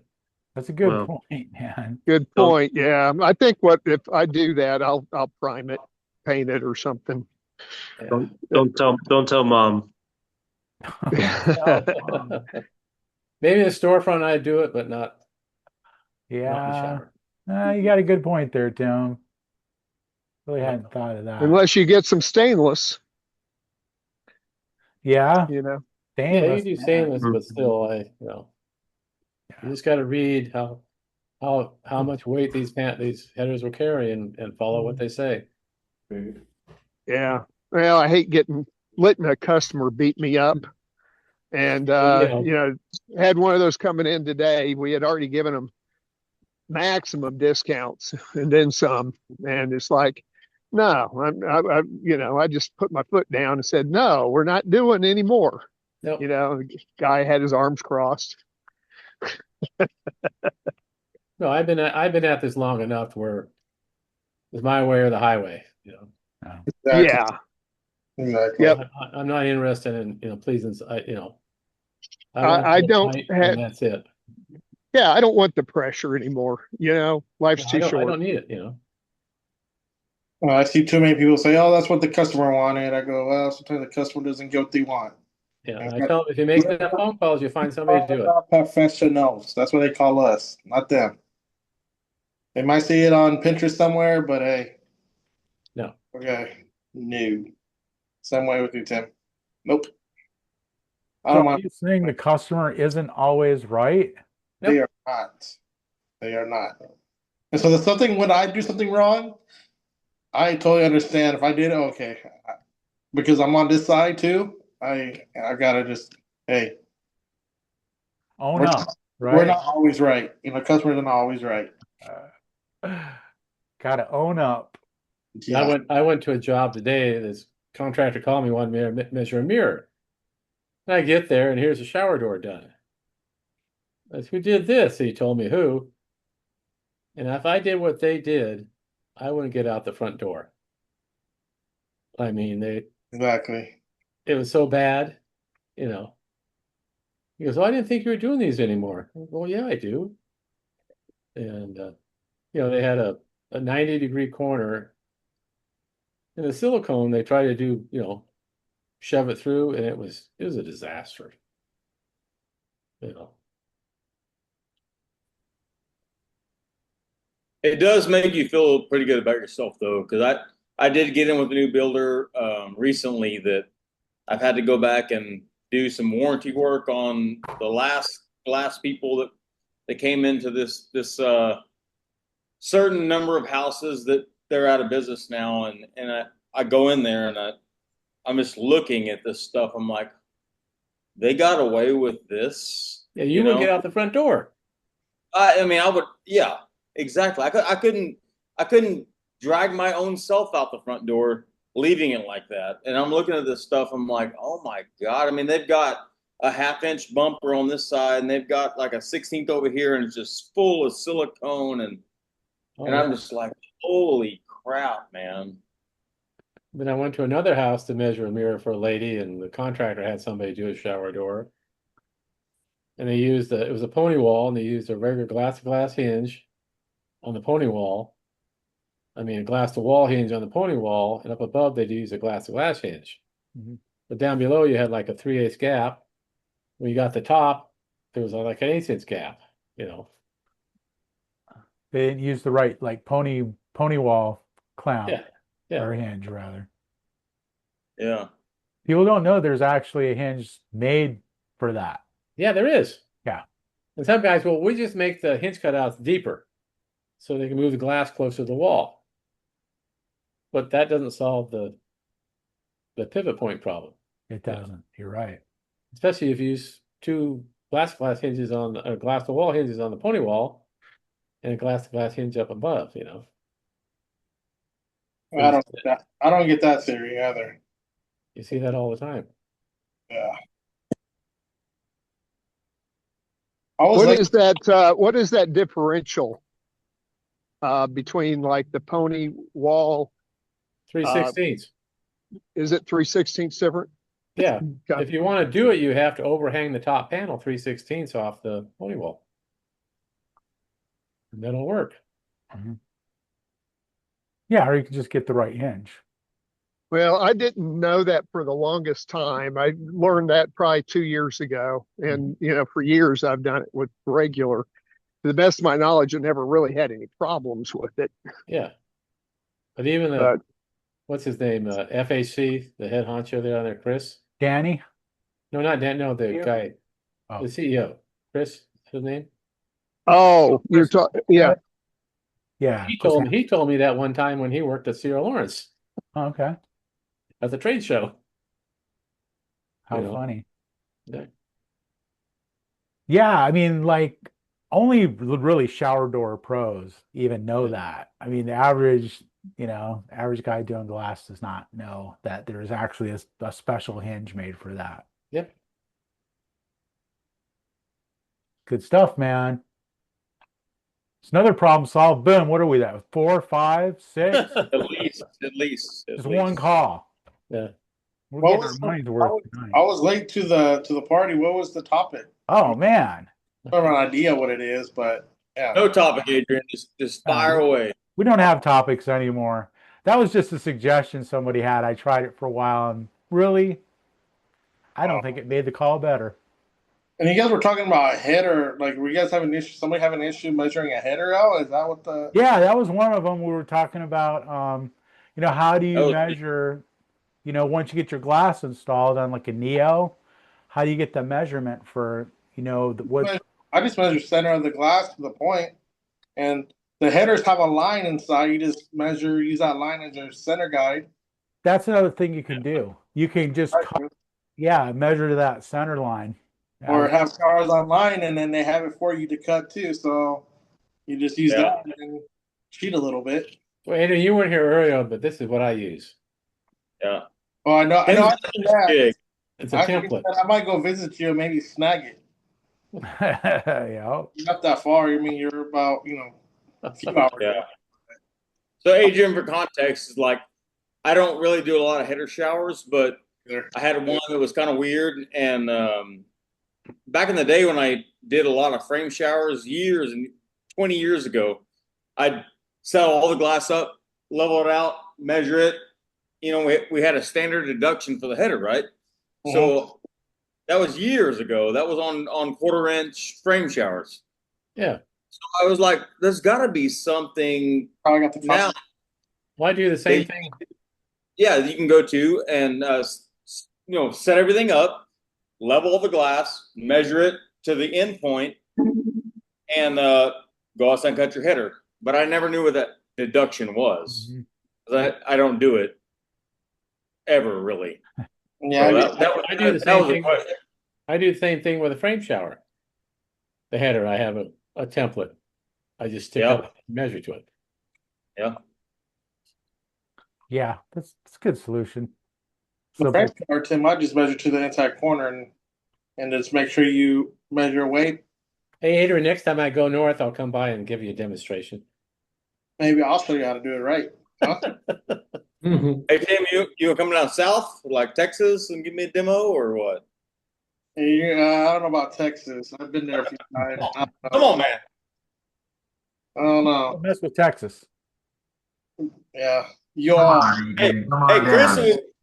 That's a good well, point, man. Good don't point. Yeah, I think what if I do that, I'll prime it, paint it, or something. Yeah. don't tell mom. Maybe in the storefront I'd do it, but not in the Yeah. shower. You got a good point there, Tim. Really hadn't thought of that. Unless you get some stainless, Yeah, Yeah, stainless. you do Yeah. stainless, but still, you just got to read how much weight these headers will carry and follow what they say. yeah. Well, I hate letting a customer beat me up. And had one of those coming in today. We had already given them maximum discounts and then some. And it's like, no, I just put my foot down and said, no, we're not doing any more. Nope. The guy had his arms crossed. No, I've been at this long enough where It's my way or the highway, you know. No. Yeah. Exactly. Yep. I'm not interested in, pleasing, I want I to get don't right, have, and that's it. yeah, I don't want the pressure anymore. Life's I too don't short. need it, Well, I see too many people say, "Oh, that's what the customer wanted." I go, "Well, sometimes the customer doesn't get what they want." Yeah, And I tell them, if you make enough phone calls, you find somebody to do it. Professionals. That's what they call us, not them. They might see it on Pinterest somewhere, but hey, No. okay, no. Same way with you, Tim. Nope. I So don't are mind. you saying the customer isn't always right? They are not. They are not. And so there's something when I do something wrong, I totally understand. If I did it, okay, because I'm on this side too. I gotta just hey, Own we're up, not, we're right? not always right. Customers are not always right. Gotta own up. Yeah, I went to a job today. This contractor called me, wanted me to measure a mirror. And I get there, and here's a shower door done. I said, who did this? He told me who. And if I did what they did, I wouldn't get out the front door. I mean, exactly. it was so bad, you know. He goes, "Oh, I didn't think you were doing these anymore." I go, well, yeah, I do. And they had a 90-degree corner. And the silicone, they tried to do, shove it through, and it was a disaster. You know. It does make you feel pretty good about yourself though, because I did get in with a new builder recently that I've had to go back and do some warranty work on the last glass people that came into this certain number of houses that they're out of business now, and I go in there and I'm just looking at this stuff. I'm like, they got away with this, Yeah, you wouldn't get out the front door. I mean, I would, yeah, exactly. I couldn't drag my own self out the front door, leaving it like that. And I'm looking at this stuff. I'm like, oh my god. I mean, they've got a half-inch bumper on this side, and they've got like a 16th over here, and it's just full of silicone, and I'm just like, holy crap, man. Then I went to another house to measure a mirror for a lady, and the contractor had somebody do a shower door. And it was a pony wall, and they used a regular glass hinge on the pony wall. I mean, a glass to wall hinge on the pony wall, and up above they used a glass to glass hinge. Mm-hmm. But down below you had like a 3/8 gap. When you got the top, there was like an 1/8 gap, They didn't use the right like pony wall clamp Yeah. or hinge rather. Yeah. People don't know there's actually a hinge made for that. Yeah, there is. Yeah. And some guys, well, we just make the hinge cutouts deeper so they can move the glass closer to the wall. But that doesn't solve the pivot point problem. It doesn't. You're right. Especially if you use two glass hinges on glass to wall hinges on the pony wall and a glass to glass hinge up above, I don't get that theory either. You see that all the time. Yeah. What is that differential between like the pony wall? 3/16. Is it 3/16 different? Yeah. Okay. If you want to do it, you have to overhang the top panel 3/16 off the pony wall. And that'll work. Mm-hmm. Yeah, or you can just get the right hinge. Well, I didn't know that for the longest time. I learned that probably 2 years ago. And, for years I've done it with regular. To the best of my knowledge, I never really had any problems with it. Yeah. But even what's his name? FHC, the head honcho there on there, Chris? Danny? No, not Dan. No, the guy, Oh. the CEO. Chris, his name? Oh, you're talking, yeah. Yeah. He told me that one time when he worked at Sierra Lawrence Oh, okay. at the trade show. How funny. Yeah. Yeah, I mean, like only really shower door pros even know that. I mean, the average guy doing glass does not know that there's actually a special hinge made for that. Yep. Good stuff, man. It's another problem solved. Boom. What are we at? 4, 5, 6? At least. Just one call. Yeah. We're What getting our was money's I worth was, tonight. I was late to the party. What was the topic? Oh man. I don't have an idea what it is, but yeah. No topic, Adrian. Just fire away. We don't have topics anymore. That was just a suggestion somebody had. I tried it for a while and really, I don't think it made the call better. And you guys were talking about a header. Like, were you guys having an issue? Somebody having an issue measuring a header out? Is that what the? Yeah, that was one of them. We were talking about, how do you Oh, measure, once you get your glass installed on like a Neo, how do you get the measurement for, what? I just measure center of the glass to the point, and the headers have a line inside. You just use that line as your center guide. That's another thing you can do. You can just, measure to that center line. Or have cars online, and then they have it for you to cut too. So you just use that and cheat a little bit. Well, Andrew, you weren't here earlier, but this is what I use. Yeah. Oh, I know. Big. It's a template. I might go visit you and maybe snag it. Yeah. You're not that far. I mean, you're about a few hours. Yeah. So, Adrian, for context, is like I don't really do a lot of header showers, but I had one that was kind of weird. And back in the day when I did a lot of frame showers 20 years ago, I'd set all the glass up, level it out, measure it. We had a standard deduction for the header, right? Mm-hmm. So that was years ago. That was on 1/4-inch frame showers. Yeah. So I was like, there's got to be something I got the now. Well, I do the same thing. Yeah, you can go to and set everything up, level the glass, measure it to the end point, and go outside and cut your header. But I never knew what that deduction was. Mm-hmm. I don't do it ever, really. Yeah, so I do the same thing. I do the same thing with a frame shower. The header, I have a template. I just stick up and measure to it. Yeah. Yeah, that's a good solution. The frame shower, Tim, I just measure to the inside corner and just make sure you measure weight. Hey, Adrian, next time I go north, I'll come by and give you a demonstration. Maybe I'll show you how to do it right. Huh? Hey, Tim, you coming down south, like Texas, and give me a demo or what? Yeah, I don't know about Texas. I've been there a few times. Come on, man. I don't know. Don't mess with Texas. Yeah, you all. Hey,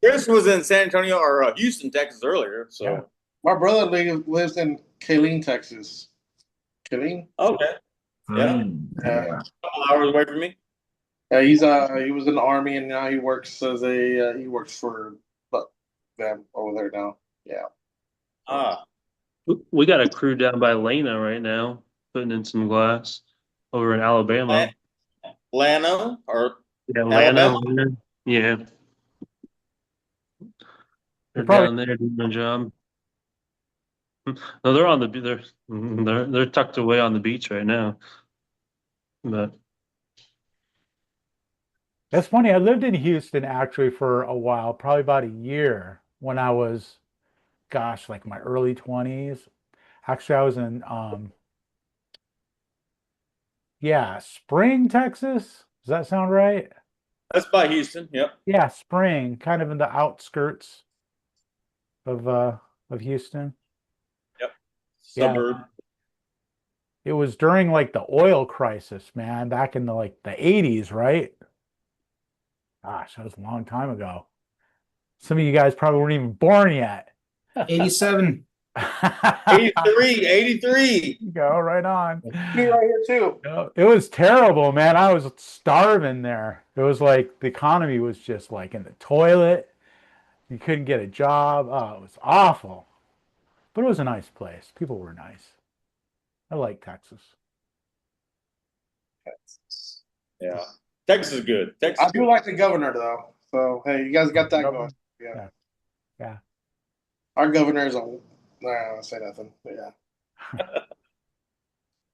Chris was in San Antonio or Houston, Texas earlier. So yeah. My brother lives in Killeen, Texas. Killeen? Okay. Yeah. A couple hours away from me. Yeah, he was in the Army and now he works for them over there now. Yeah. We got a crew down by Lena right now, putting in some glass over in Alabama. Lano or Lana. Yeah. They're down there doing their job. No, they're on they're tucked away on the beach right now. But that's funny. I lived in Houston actually for a while, probably about a year when I was, like my early 20s. Actually, I was in, Spring, Texas. Does that sound right? That's by Houston. Yep. Yeah, Spring, kind of in the outskirts of Houston. Yep. Suburb. Yeah. It was during like the oil crisis, man, back in the 80s, right? Gosh, that was a long time ago. Some of you guys probably weren't even born yet. 87. 83. You go right on. Me right here too. It was terrible, man. I was starving there. It was like the economy was just like in the toilet. You couldn't get a job. Oh, it was awful. But it was a nice place. People were nice. I like Texas. Yeah. Texas is good. I do like the governor though. So hey, you guys got that going. Yeah. Our governor is I won't say nothing. But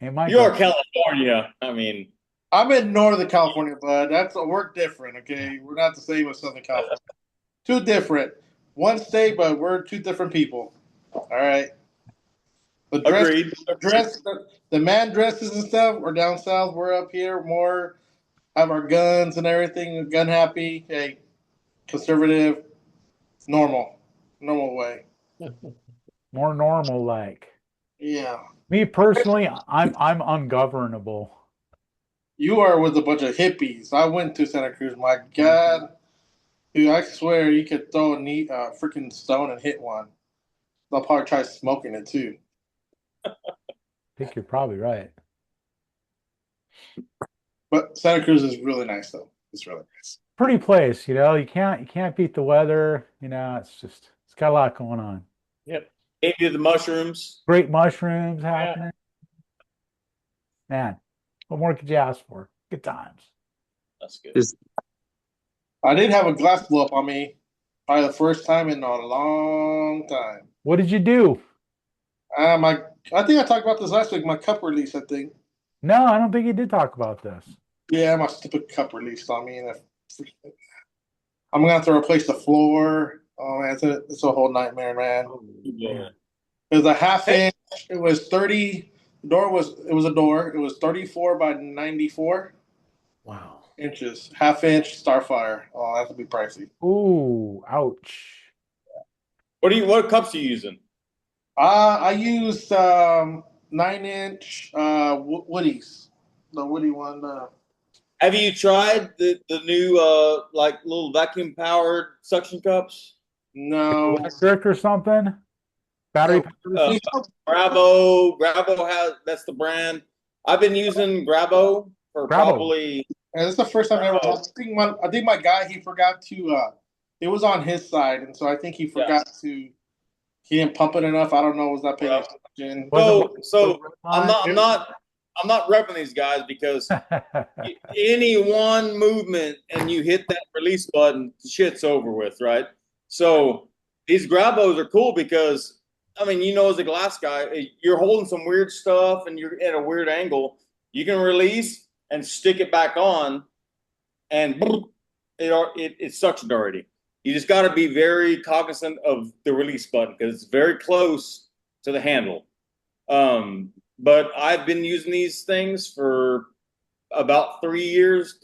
yeah. You're California. I mean, I'm in Northern California, bud. We're different, okay? We're not the same as Southern California. Two different. One state, but we're two different people. All right. The dress, Agreed. the man dresses and stuff. We're down south. We're up here more. Have our guns and everything. Gun happy. Hey, conservative. Normal way. More normal like. Yeah. Me personally, I'm ungovernable. You are with a bunch of hippies. I went to Santa Cruz. My God, dude, I swear you could throw a neat freaking stone and hit one. They'll probably try smoking it too. I think you're probably right. But Santa Cruz is really nice, though. It's really nice. Pretty place, you know. You can't beat the weather. You know, it's got a lot going on. Yep. Maybe the mushrooms. Great mushrooms happening. Man, what more could you ask for? Good times. That's good. I did have a glass blow up on me. Probably the first time in a long time. What did you do? I think I talked about this last week. My cup release, I think. No, I don't think you did talk about this. Yeah, my stupid cup released on me, and I'm gonna have to replace the floor. Oh man, it's a whole nightmare, man. Yeah. It was a half inch. It was 30. It was a door. It was 34 by 94 Wow. inches. Half inch Starfire. Oh, that would be pricey. Ooh, ouch. What cups are you using? I used 9-inch Woodies. The Woody one. Have you tried the new like little vacuum powered suction cups? No. Electric or something? Battery powered? Grabo has, that's the brand. I've been using Grabo for probably. And this is the first time I ever. I think my guy, he forgot to. It was on his side, and so I think he forgot to. He didn't pump it enough. I don't know. Was that paying attention? So I'm not repping these guys because any one movement and you hit that release button, shit's over with, right? So these Grabos are cool because, I mean, you know, as a glass guy, you're holding some weird stuff and you're at a weird angle. You can release and stick it back on, and it's suctioned already. You just got to be very cognizant of the release button because it's very close to the handle. But I've been using these things for about 4 years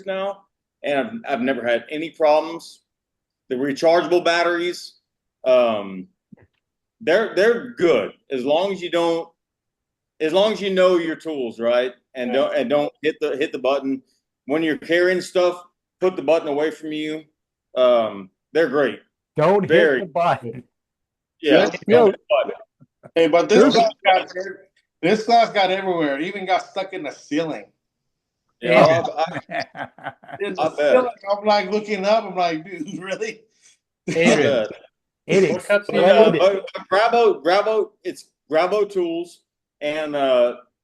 now, and I've never had any problems. The rechargeable batteries, they're good as long as you know your tools, right? And don't hit the button when you're carrying stuff. Put the button away from you. They're great. Don't hit the button. Yeah. Hey, but this glass got everywhere. It even got stuck in the ceiling. Yeah, I'm like looking up. I'm like, dude, really? Adrian, What cups do you Grabo, it's Grabo tools, and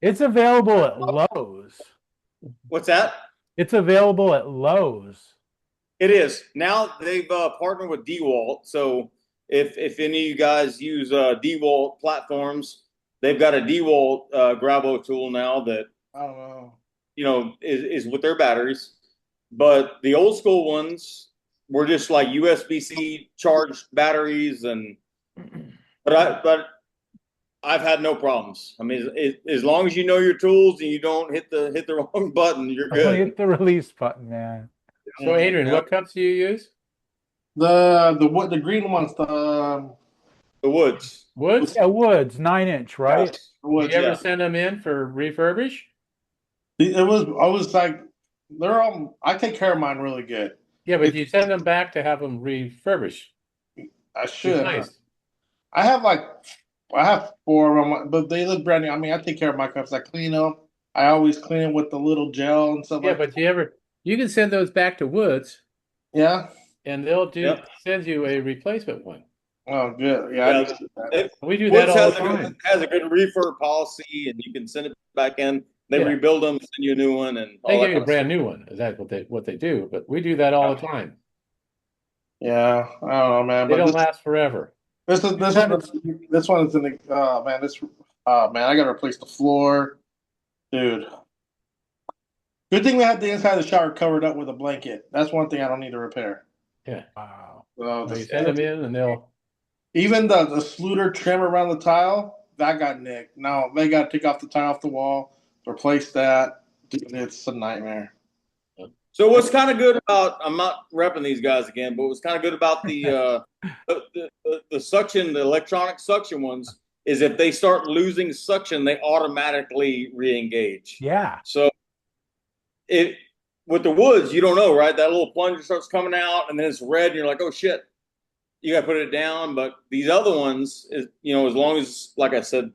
it's available at Lowe's. What's that? It's available at Lowe's. It is. Now they've partnered with DeWalt. So if any of you guys use DeWalt platforms, they've got a DeWalt Grabo tool now that I don't know. You know, is with their batteries. But the old school ones were just like USB-C charged batteries, but I've had no problems. I mean, as long as you know your tools and you don't hit the wrong button, you're good. Hit the release button, man. So, Adrian, what cups do you use? The green ones. The Woods. Woods? Yeah, Woods, 9-inch, right? Did you ever send them in for refurbish? I was like, they're all. I take care of mine really good. Yeah, but you send them back to have them refurbished. I should. Nice. I have 4 of them, but they look brand new. I mean, I take care of my cups. I clean them. I always clean them with the little gel and stuff. Yeah, but you can send those back to Woods. Yeah. And they'll send you a replacement one. Oh, good. Yeah. We do that all the time. Has a good refurb policy, and you can send it back in. They rebuild them, send you a new one, and they give you a brand new one. Is that what they do? But we do that all the time. Yeah, I don't know, man. They don't last forever. This one is in the man. I gotta replace the floor, dude. Good thing we had the inside of the shower covered up with a blanket. That's one thing I don't need to repair. Yeah. Wow. So you send them in, and they'll even the Sluter trim around the tile. that got nicked. Now they got to take off the tire off the wall, replace that. It's a nightmare. So what's kind of good about, I'm not repping these guys again, but what's kind of good about the suction, the electronic suction ones, is if they start losing suction, they automatically re-engage. Yeah. So with the woods, you don't know, right? That little plunger starts coming out and then it's red and you're like, oh shit, you got to put it down. But these other ones, as long as, like I said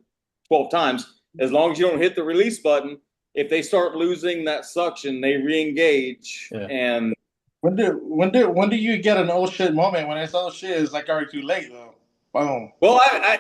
12 times, as long as you don't hit the release button, if they start losing that suction, they re-engage. Yeah. And when do you get an oh shit moment when it's oh shit? It's like already too late though. Boom. Well, I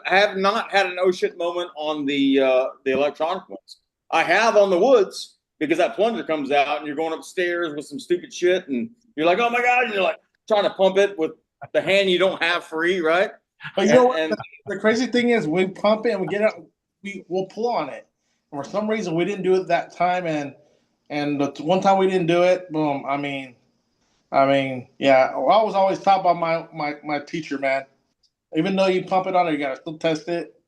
have not had an oh shit moment on the electronic ones. I have on the woods because that plunger comes out and you're going upstairs with some stupid shit and you're like, oh my god, and you're like trying to pump it with the hand you don't have free, right? But you know what? The crazy thing is, we pump it and we get it, we'll pull on it. For some reason, we didn't do it that time, and the one time we didn't do it, boom. I mean, yeah. I was always taught by my teacher, man. Even though you pump it on it, you gotta still test it.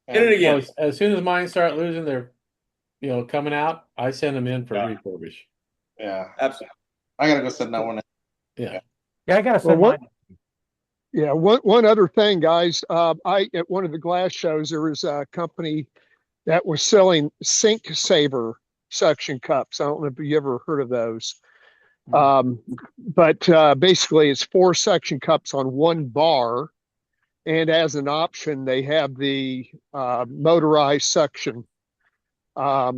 Hit it again. As soon as mine start losing their, coming out, I send them in for refurbish. Yeah, absolutely. I gotta go send that one in. Yeah, I gotta send mine. Yeah, one other thing, guys. At one of the glass shows, there was a company that was selling Sink Saver suction cups. I don't know if you ever heard of those. But basically it's 4 suction cups on one bar. And as an option, they have the motorized suction. I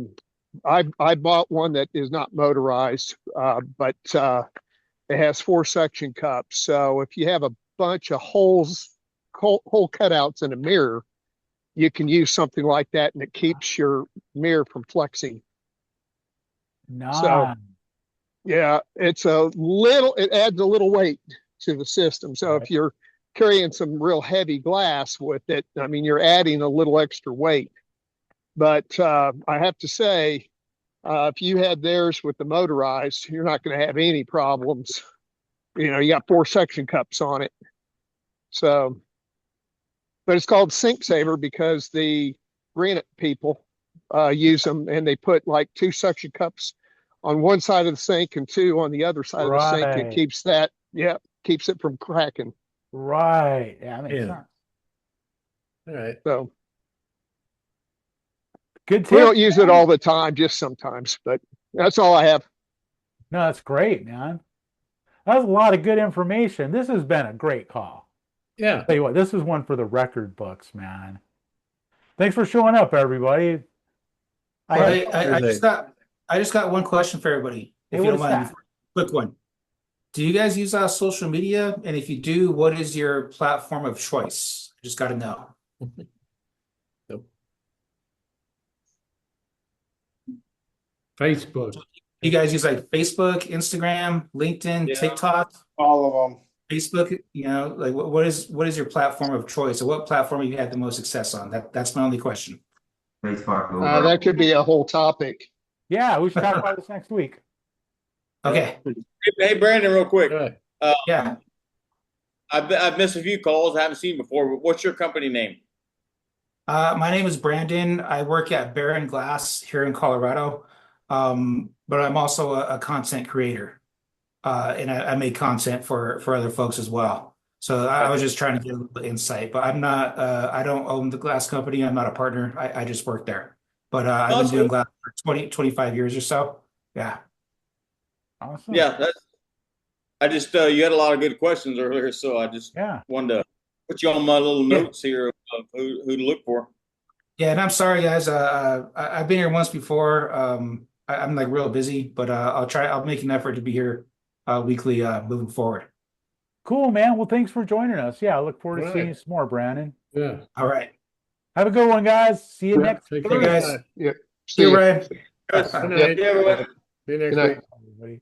bought one that is not motorized, but it has 4 suction cups. So if you have a bunch of hole cutouts in a mirror, you can use something like that and it keeps your mirror from flexing. Nice. So yeah, it adds a little weight to the system. So if you're carrying some real heavy glass with it, I mean, you're adding a little extra weight. But I have to say, if you had theirs with the motorized, you're not going to have any problems. You got 4 suction cups on it. So, but it's called Sink Saver because the granite people use them, and they put like 2 suction cups on one side of the sink and 2 on the other side of the sink. It keeps it from cracking. Right. Yeah, that makes sense. All right. So good tip. We don't use it all the time, just sometimes, but that's all I have. No, that's great, man. That's a lot of good information. This has been a great call. Yeah. Tell you what, this is one for the record books, man. Thanks for showing up, everybody. I just got one question for everybody. If you don't mind, quick one. Do you guys use social media? And if you do, what is your platform of choice? I just got to know. Nope. Facebook. You guys use like Facebook, Instagram, LinkedIn, TikTok? All of them. Facebook, like what is your platform of choice, or what platform have you had the most success on? That's my only question. Facebook. That could be a whole topic. Yeah, we should talk about this next week. Okay. Hey, Brandon, real quick. Yeah. I've missed a few calls I haven't seen before, but what's your company name? My name is Brandon. I work at Baron Glass here in Colorado, but I'm also a content creator. And I make content for other folks as well. So I was just trying to get a little insight, but I'm not, I don't own the glass company. I'm not a partner. I just work there, but I've been doing glass for 25 years or so. Yeah. Awesome. Yeah. I just, you had a lot of good questions earlier. So I just wanted to put you on my little notes here of who to look for. Yeah. And I'm sorry, guys. I've been here once before. I'm like real busy, but I'll make an effort to be here weekly moving forward. Cool, man. Well, thanks for joining us. Yeah, I look forward to seeing you some more, Brandon. Yeah. All right. Have a good one, guys. See you next week. Hey, guys. Yeah. See you, Ryan. Good night. See you next week. Everybody.